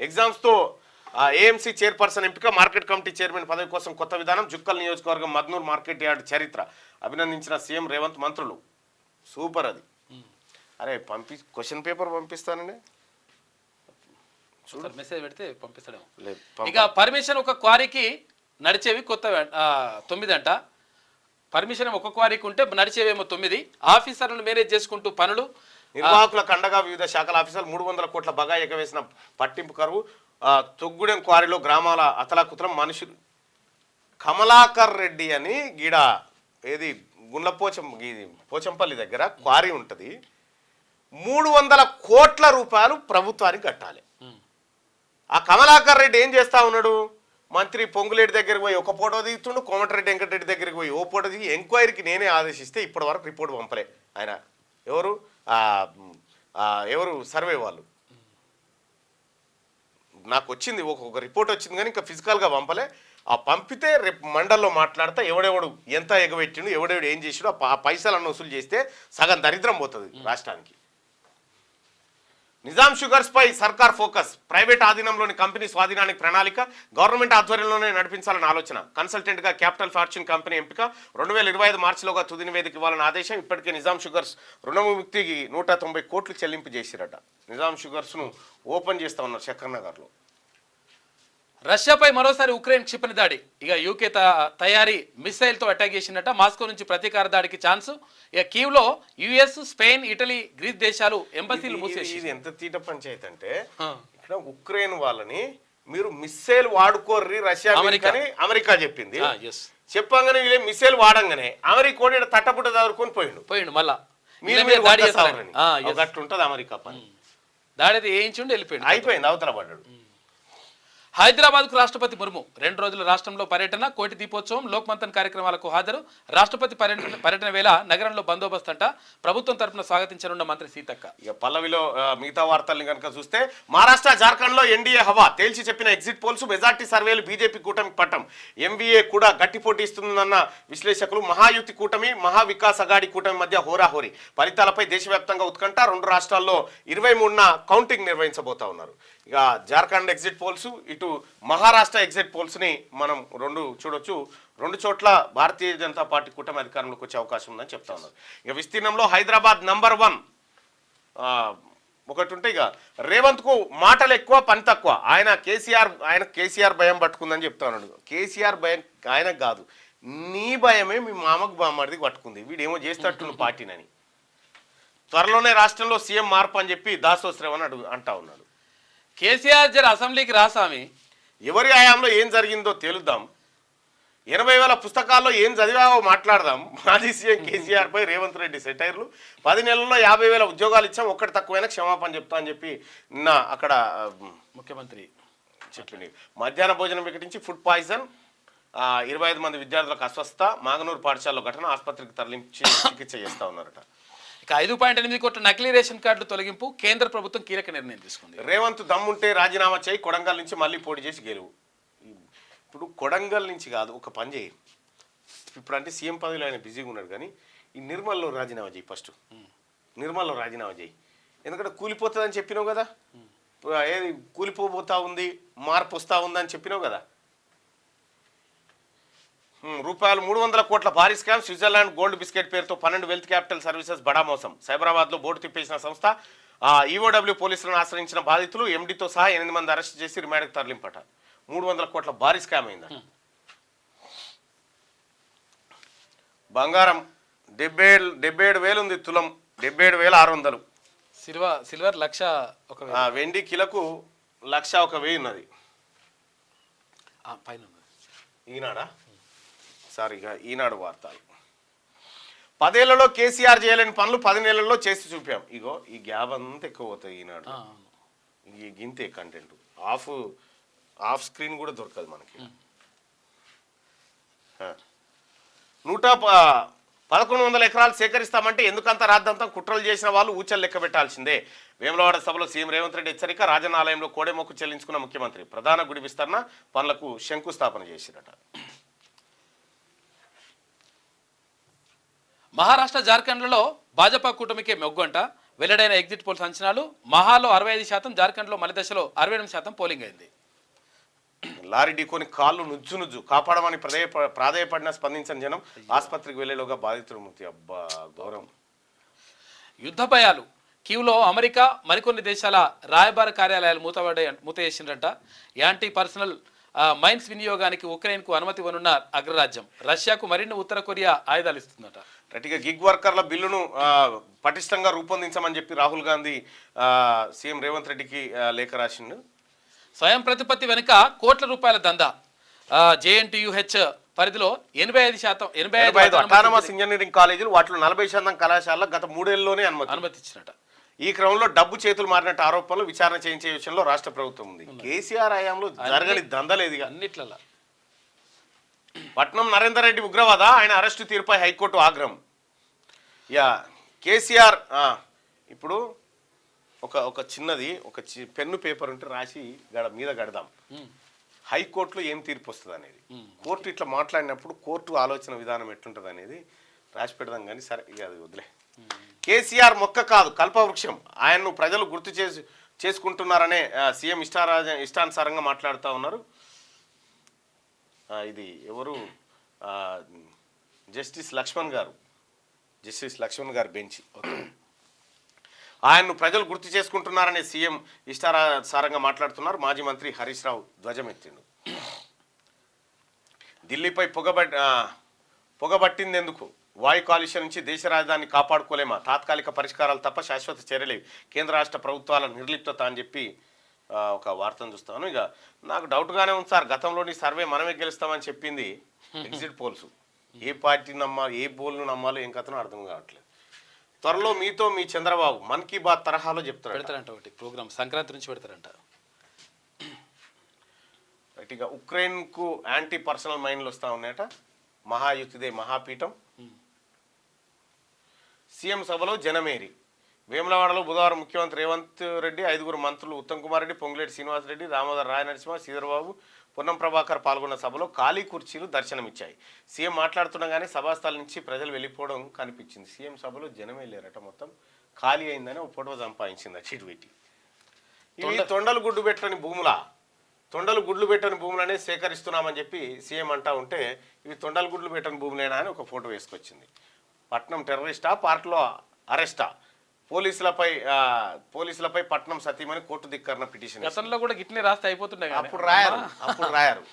ఎగ్జామ్స్తో ఏఎంసీ చైర్పర్సన్ ఎంపిక, మార్కెట్ కమిటీ చైర్మన్ పదవి కోసం కొత్త విధానం. జుక్కల్ నియోజకవర్గం మద్నూర్ మార్కెట్ యార్డ్ చరిత్ర అభినందించిన సీఎం రేవంత్. మంత్రులు సూపర్. అది అరే క్వశ్చన్ పేపర్ పంపిస్తానండి, మెసేజ్ పెడితే పంపిస్తాడేమో. ఇక పర్మిషన్ ఒక క్వారీకి నడిచేవి కొత్త 9 అంట. పర్మిషన్ ఒక క్వారీకి ఉంటే నడిచేవేమో 9 ఆఫీసర్లను మేనేజ్ చేసుకుంటూ పనులు. నిర్వాహకులకు అండగా వివిధ శాఖల ఆఫీసర్లు 300 కోట్ల బగాయి ఎగవేసిన పట్టింపు కరువు. తొగ్గుడెం క్వారీలో గ్రామాల అతలాకుతలం మనుషులు. కమలాకర్ రెడ్డి అని గీడ ఏది పోచంపల్లి దగ్గర క్వారీ ఉంటుంది. 300 కోట్ల రూపాయలు ప్రభుత్వానికి కట్టాలి. ఆ కమలాకర్ రెడ్డి ఏం చేస్తా ఉన్నాడు? మంత్రి పొంగులేటి దగ్గరికి పోయి ఒక ఫోటో దిగుతుండు, కోమటిరెడ్డి వెంకటరెడ్డి దగ్గరికి పోయి ఓ ఫోటో దిగి ఎంక్వైరీకి నేనే ఆదేశిస్తే ఇప్పటి వరకు రిపోర్ట్ పంపలే ఆయన. ఎవరు సర్వే వాళ్ళు. నాకు వచ్చింది ఒక రిపోర్ట్ వచ్చింది కానీ ఇంకా ఫిజికల్గా పంపలే. ఆ పంపితే రేపు మండల్లో మాట్లాడితే ఎవడెవడు ఎంత ఎగబెట్టిండు, ఎవడెవడు ఏం చేసాడు, ఆ పైసలను వసూలు చేస్తే సగం దరిద్రం పోతుంది రాష్ట్రానికి. నిజాం షుగర్స్ పై సర్కార్ ఫోకస్. ప్రైవేట్ ఆధీనంలోని కంపెనీ స్వాధీనానికి ప్రణాళిక. గవర్నమెంట్ ఆధ్వర్యంలోనే నడిపించాలని ఆలోచన. కన్సల్టెంట్గా క్యాపిటల్ ఫార్చ్యూన్ కంపెనీ ఎంపిక. 2025 మార్చిలోగా తుది నివేదిక ఇవ్వాలని ఆదేశం. ఇప్పటికే నిజాం షుగర్స్ రుణముక్తికి 190 కోట్లు చెల్లింపు చేసిరట. నిజాం షుగర్స్ను ఓపెన్ చేస్తా ఉన్నారు చక్రనగర్లో. రష్యాపై మరోసారి ఉక్రెయిన్ క్షిపణి దాడి. ఇక యూకే తయారీ మిసైల్తో అటాక్ చేసిందట. మాస్కో నుంచి ప్రతీకార దాడికి ఛాన్స్. ఇక కీవ్లో యుఎస్, స్పెయిన్, ఇటలీ, గ్రీస్ దేశాలు ఎంబసీలు మూసేసి. ఇది ఎంత తీట పంచాయతీ అంటే ఇక్కడ ఉక్రెయిన్ వాళ్ళని మీరు మిస్సైల్ వాడుకోర్రి రష్యా అని అమెరికా చెప్పింది. చెప్పంగానే వీళ్ళే మిసైల్ వాడంగానే అమెరికా కూడా తట్టపుట్ట చదువుకొని పోయిండు మళ్ళా. అట్లుంటది అమెరికా పని. దాడి వేయించుండి వెళ్ళిపోయింది, అయిపోయింది, అవతల పడ్డాడు. హైదరాబాద్కు రాష్ట్రపతి ముర్ము 2 రోజుల రాష్ట్రంలో పర్యటన. కోటి దీపోత్సవం, లోక్ మంథన్ కార్యక్రమాలకు హాజరు. రాష్ట్రపతి పర్యటన వేళ నగరంలో బందోబస్తు అంట. ప్రభుత్వం తరఫున స్వాగతించనున్న మంత్రి సీతక్క. ఇక పల్లవిలో మిగతా వార్తల్ని కనుక చూస్తే మహారాష్ట్ర, జార్ఖండ్లో ఎన్డీఏ హవా తేల్చి చెప్పిన ఎగ్జిట్ పోల్స్. మెజార్టీ సర్వేలు బీజేపీ కూటమికి పట్టం. ఎంవీఏ కూడా గట్టి పోటీ ఇస్తుందన్న విశ్లేషకులు. మహాయుతి కూటమి, మహావికాస్ అఘాడి కూటమి మధ్య హోరాహోరీ. ఫలితాలపై దేశవ్యాప్తంగా ఉత్కంఠ. 2 రాష్ట్రాల్లో 23న కౌంటింగ్ నిర్వహించబోతా ఉన్నారు. ఇక జార్ఖండ్ ఎగ్జిట్ పోల్స్, ఇటు మహారాష్ట్ర ఎగ్జిట్ పోల్స్ని మనం చూడొచ్చు. 2 చోట్ల భారతీయ జనతా పార్టీ కూటమి అధికారంలోకి వచ్చే అవకాశం ఉందని చెప్తా ఉన్నారు. ఇక విస్తీర్ణంలో హైదరాబాద్ నంబర్ 1 ఒకటి ఉంటే, ఇక రేవంత్కు మాటలు ఎక్కువ పని తక్కువ. ఆయన కేసీఆర్ భయం పట్టుకుందని చెప్తా ఉన్నాడు. కేసీఆర్ భయం ఆయనకు కాదు, నీ భయమే మీ మామకు బామ్మడిది పట్టుకుంది. వీడేమో చేస్తట్టు పార్టీనని. త్వరలోనే రాష్ట్రంలో సీఎం మార్పు అని చెప్పి దాసోశ్రవన్ అంటా ఉన్నాడు. కేసీఆర్ జర అసెంబ్లీకి రాసామి, ఎవరి హయాంలో ఏం జరిగిందో తేలుద్దాం. 80,000 పుస్తకాల్లో ఏం చదివావో మాట్లాడదాం. మాజీ సీఎం కేసీఆర్ పై రేవంత్ రెడ్డి సెటైర్లు. 10 నెలల్లో 50,000 ఉద్యోగాలు ఇచ్చాం, ఒక్కటి తక్కువైనా క్షమాపణ చెప్తా అని చెప్పి నిన్న అక్కడ ముఖ్యమంత్రి చెప్పింది. మధ్యాహ్న భోజనం వికటించి ఫుడ్ పాయిజన్. 25 మంది విద్యార్థులకు అస్వస్థత. మాగనూరు పాఠశాలలో ఘటన. ఆసుపత్రికి తరలించి చికిత్స చేస్తా ఉన్నారట. ఇక 5.8 కోట్ల నకిలీ రేషన్ కార్డులు తొలగింపు. కేంద్ర ప్రభుత్వం కీలక నిర్ణయం తీసుకుంది. రేవంత్ దమ్ముంటే రాజీనామా చేయి, కొడంగల్ నుంచి మళ్ళీ పోటీ చేసి గెలువు. ఇప్పుడు కొడంగల్ నుంచి కాదు, ఒక పని చేయి. ఇప్పుడు అంటే సీఎం పదవిలో ఆయన బిజీగా ఉన్నాడు, కానీ ఈ నిర్మల్లో రాజీనామా చేయి. ఫస్ట్ నిర్మల్లో రాజీనామా చేయి. ఎందుకంటే కూలిపోతుందని చెప్పినావు కదా, ఏది కూలిపోతా ఉంది, మార్పు వస్తూ ఉందని చెప్పినావు కదా. రూపాయలు 300 కోట్ల భారీ స్కామ్. స్విట్జర్లాండ్ గోల్డ్ బిస్కెట్ పేరుతో 12 వెల్త్ క్యాపిటల్ సర్వీసెస్ బడా మోసం. సైబరాబాద్లో బోర్డు తిప్పేసిన సంస్థ. ఈఓడబ్ల్యూ పోలీసులను ఆశ్రయించిన బాధితులు. ఎండీతో సహా 8 మంది అరెస్ట్ చేసి రిమాండ్కి తరలింపట. 300 కోట్ల భారీ స్కామ్ అయింది. బంగారం 77,000 ఉంది తులం. 77,600. సిల్వర్ 1,00,000. వెండి కిలకు 1,01,000 ఉన్నది. పైన ఈనాడా సారీగా ఈనాడు వార్తలు. 10 ఏళ్లలో కేసీఆర్ చేయలేని పనులు 10 నెలల్లో చేసి చూపాం. ఇగో ఈ గ్యాప్ అంతా ఎక్కువ పోతాయి ఈనాడు. ఈ గింతే కంటెంట్. ఆఫ్ స్క్రీన్ కూడా దొరకదు మనకి. 111 ఎకరాలు సేకరిస్తామంటే ఎందుకంత రాద్దంతం కుట్రలు చేసిన వాళ్ళు ఊచలు లెక్క పెట్టాల్సిందే. వేములవాడ సభలో సీఎం రేవంత్ రెడ్డి హెచ్చరిక. రాజన్న ఆలయంలో కోడెమొక్కు చెల్లించుకున్న ముఖ్యమంత్రి. ప్రధాన గుడి విస్తరణ పనులకు శంకుస్థాపన చేసిరట. మహారాష్ట్ర, జార్ఖండ్లలో భాజపా కూటమికే మొగ్గంట. వెల్లడైన ఎగ్జిట్ పోల్స్ అంచనాలు. మహాలో 65%, జార్ఖండ్లో మలి దశలో 68% పోలింగ్ అయింది. లారీ ఢీకొని కాళ్ళు నుజ్జు కాపాడమని ప్రాధేయపడినా స్పందించని జనం. ఆసుపత్రికి వెళ్లేలోగా బాధితులు మృతి. అబ్బా ఘోరం. యుద్ధ భయాలు. కీవ్లో అమెరికా మరికొన్ని దేశాల రాయబార కార్యాలయాలు మూత చేసిండ్రంట. యాంటీ పర్సనల్ మైన్స్ వినియోగానికి ఉక్రెయిన్కు అనుమతి ఇవ్వనున్న అగ్రరాజ్యం. రష్యాకు మరిన్ని ఉత్తర కొరియా ఆయుధాలు ఇస్తుందట. గట్టిగా గిగ్ వర్కర్ల బిల్లును పటిష్టంగా రూపొందించమని చెప్పి రాహుల్ గాంధీ సీఎం రేవంత్ రెడ్డికి లేఖ రాసిండు. స్వయం ప్రతిపత్తి వెనుక కోట్ల రూపాయల దందా. JNTUH పరిధిలో 85 అటానమస్ ఇంజనీరింగ్ కాలేజీలు వాటిలో 40% కళాశాల గత 3 ఏళ్లలోనే అనుమతి ఇచ్చినట. ఈ క్రమంలో డబ్బు చేతులు మారినట్టు ఆరోపణలు విచారణ చేయించే విషయంలో రాష్ట్ర ప్రభుత్వం ఉంది. కేసీఆర్ హయాంలో జరగని దందలేదు ఇక అన్నిట్లలో. పట్నం నరేందర్ రెడ్డి ఉగ్రవాద, ఆయన అరెస్టు తీరుపై హైకోర్టు ఆగ్రహం. యా కేసీఆర్ ఇప్పుడు ఒక చిన్నది పెన్ను పేపర్ ఉంటే రాసి మీద గడదాం. హైకోర్టులో ఏం తీర్పు వస్తుంది అనేది, కోర్టు ఇట్లా మాట్లాడినప్పుడు కోర్టు ఆలోచన విధానం ఎట్లుంటుంది అనేది రాసి పెడదాం. కానీ సరే ఇక అది వదిలే. కేసీఆర్ మొక్క కాదు కల్పవృక్షం, ఆయన్ను ప్రజలు గుర్తు చేసుకుంటున్నారనే సీఎం ఇష్టానుసారంగా మాట్లాడుతూ ఉన్నారు. ఇది ఎవరు, జస్టిస్ లక్ష్మణ్ గారు బెంచ్. ఆయన్ను ప్రజలు గుర్తు చేసుకుంటున్నారనే సీఎం ఇష్టానుసారంగా మాట్లాడుతున్నారు. మాజీ మంత్రి హరీష్ రావు ధ్వజమెత్తిండు. ఢిల్లీపై పొగబట్టిందెందుకు, వాయు కాలుష్యం నుంచి దేశ రాజధానిని కాపాడుకోలేమా, తాత్కాలిక పరిష్కారాలు తప్ప శాశ్వత చర్యలేవి, కేంద్ర రాష్ట్ర ప్రభుత్వాల నిర్లిప్తత అని చెప్పి ఒక వార్తను చూస్తాను. ఇక నాకు డౌట్గానే ఉంది సార్, గతంలోని సర్వే మనమే గెలుస్తామని చెప్పింది ఎగ్జిట్ పోల్స్. ఏ పార్టీ నమ్మాలి, ఏ పోల్ను నమ్మాలో ఏం కథనో అర్థం కావట్లేదు. త్వరలో మీతో మీ చంద్రబాబు మన్ కీ బాత్ తరహాలో పెడతారంట ఒకటి ప్రోగ్రామ్, సంక్రాంతి నుంచి పెడతారంట. ఇక ఉక్రెయిన్కు యాంటీ పర్సనల్ మైన్లు వస్తూ ఉన్నాయట. మహాయుతిదే మహాపీఠం. సీఎం సభలో జనమేరి. వేములవాడలో బుధవారం ముఖ్యమంత్రి రేవంత్ రెడ్డి, 5 మంత్రులు ఉత్తమ్ కుమార్ రెడ్డి, పొంగులేటి శ్రీనివాసరెడ్డి, దామోదర్ రాయ నరసింహ, శ్రీధర్బాబు, పొన్నం ప్రభాకర్ పాల్గొన్న సభలో ఖాళీ కుర్చీలు దర్శనమిచ్చాయి. సీఎం మాట్లాడుతుండగానే సభాస్థల నుంచి ప్రజలు వెళ్ళిపోవడం కనిపించింది. సీఎం సభలో జనమే లేరట, మొత్తం ఖాళీ అయిందని ఒక ఫోటో సంపాదించింది అచ్చిటి పెట్టి. ఇవి తొండలు గుడ్డు పెట్టని భూములనే సేకరిస్తున్నామని చెప్పి సీఎం అంటా ఉంటే, ఇవి తొండలు గుడ్లు పెట్టని భూములేనా అని ఒక ఫోటో వేసుకొచ్చింది. పట్నం టెర్రరిస్టా, పార్టీలో అరెస్టా, పోలీసులపై పట్నం సతీమణి కోర్టు ధిక్కరణ పిటిషన్. గతంలో కూడా గిట్నే రాస్తే అయిపోతుండే, అప్పుడు రాయారు.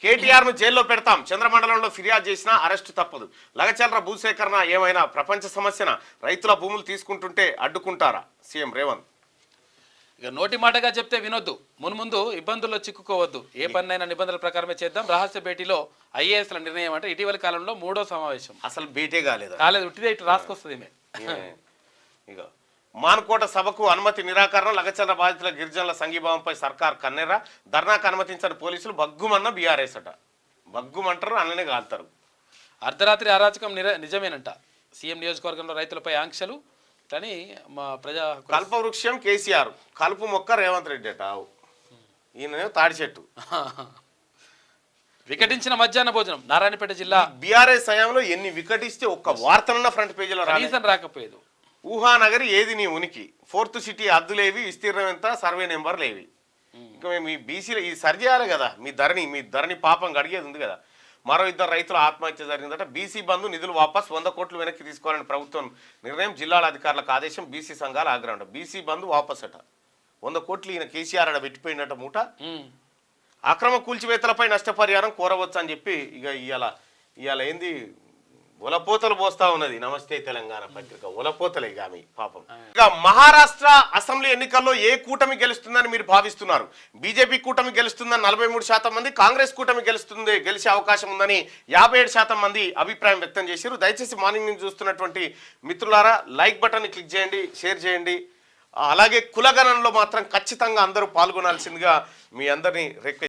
కేటీఆర్ ను జైల్లో పెడతాం, చంద్రమండలంలో ఫిర్యాదు చేసినా అరెస్టు తప్పదు. లగచర్ల భూసేకరణ ఏమైనా ప్రపంచ సమస్యన, రైతుల భూములు తీసుకుంటుంటే అడ్డుకుంటారా సీఎం రేవంత్. ఇక నోటి మాటగా చెప్తే వినొద్దు, మున్ముందు ఇబ్బందుల్లో చిక్కుకోవద్దు, ఏ పన్నైనా నిబంధనల ప్రకారమే చేద్దాం. రహస్య భేటీలో ఐఏఎస్ల నిర్ణయం అంటే ఇటీవల కాలంలో 3వ సమావేశం. అసలు భేటీ కాలేదు, ఉట్టిదే ఇటు రాసుకొస్తుంది. ఇక మానుకోట సభకు అనుమతి నిరాకరణ, లగచర్ల బాధితుల గిరిజనుల సంఘీభావంపై సర్కార్ కన్నెర్ర, ధర్నాకు అనుమతించని పోలీసులు బగ్గుమన్న బీఆర్ఎస్ అట. బగ్గుమంటారు, అన్ననే కాల్తారు. అర్ధరాత్రి అరాచకం నిజమేనంట. సీఎం నియోజకవర్గంలో రైతులపై ఆంక్షలు కానీ మా ప్రజా కల్పవృక్షం కేసీఆర్, కలుపు మొక్క రేవంత్ రెడ్డి అట. ఈయన తాడి చెట్టు. వికటించిన మధ్యాహ్న భోజనం. నారాయణపేట జిల్లా బీఆర్ఎస్ హయాంలో ఎన్ని వికటిస్తే ఒక్క వార్తలన్న ఫ్రంట్ పేజీలో రాకపోయేది. ఊహానగరి ఏది నీ ఉనికి, 4th సిటీ హద్దులేవి, విస్తీర్ణం ఎంత, సర్వే నెంబర్ లేవి. ఇంకా మేము ఈ బీసీలో ఇది సరి చేయాలి కదా, మీ ధరణి పాపం గడిగేది ఉంది కదా. మరో 2 రైతుల ఆత్మహత్య జరిగిందట. బీసీ బంధు నిధులు వాపస్, 100 కోట్లు వెనక్కి తీసుకోవాలని ప్రభుత్వం నిర్ణయం, జిల్లాల అధికారులకు ఆదేశం, బీసీ సంఘాల ఆగ్రహం. బీసీ బంధు వాపస్ అట. 100 కోట్లు ఈయన కేసీఆర్ అడ పెట్టిపోయినట మూట. అక్రమ కూల్చివేతలపై నష్టపరిహారం కోరవచ్చు అని చెప్పి ఇక ఇవాళ ఏంది ఉలపోతలు పోస్తా ఉన్నది నమస్తే తెలంగాణ పత్రిక. ఉలపోతలే గామి పాపం. ఇక మహారాష్ట్ర అసెంబ్లీ ఎన్నికల్లో ఏ కూటమి గెలుస్తుందని మీరు భావిస్తున్నారు? బీజేపీ కూటమి గెలుస్తుందని 43% మంది, కాంగ్రెస్ కూటమి గెలిచే అవకాశం ఉందని 57% మంది అభిప్రాయం వ్యక్తం చేశారు. దయచేసి మార్నింగ్ నుంచి చూస్తున్నటువంటి మిత్రులారా లైక్ బటన్ క్లిక్ చేయండి, షేర్ చేయండి. అలాగే కులగణనలో మాత్రం ఖచ్చితంగా అందరూ పాల్గొనాల్సిందిగా మీ అందరినీ